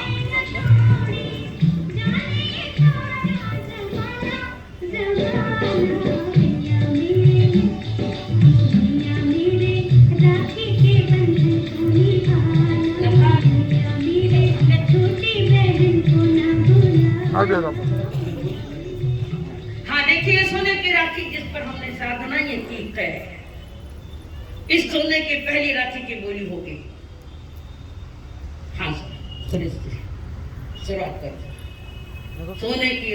हाँ देखिए, सोने की राखी जिस पर हमने साधना ये की है, इस सोने की पहली राखी की बोली होगी। हाँ सर, शुरुआत कर। सोने की राखी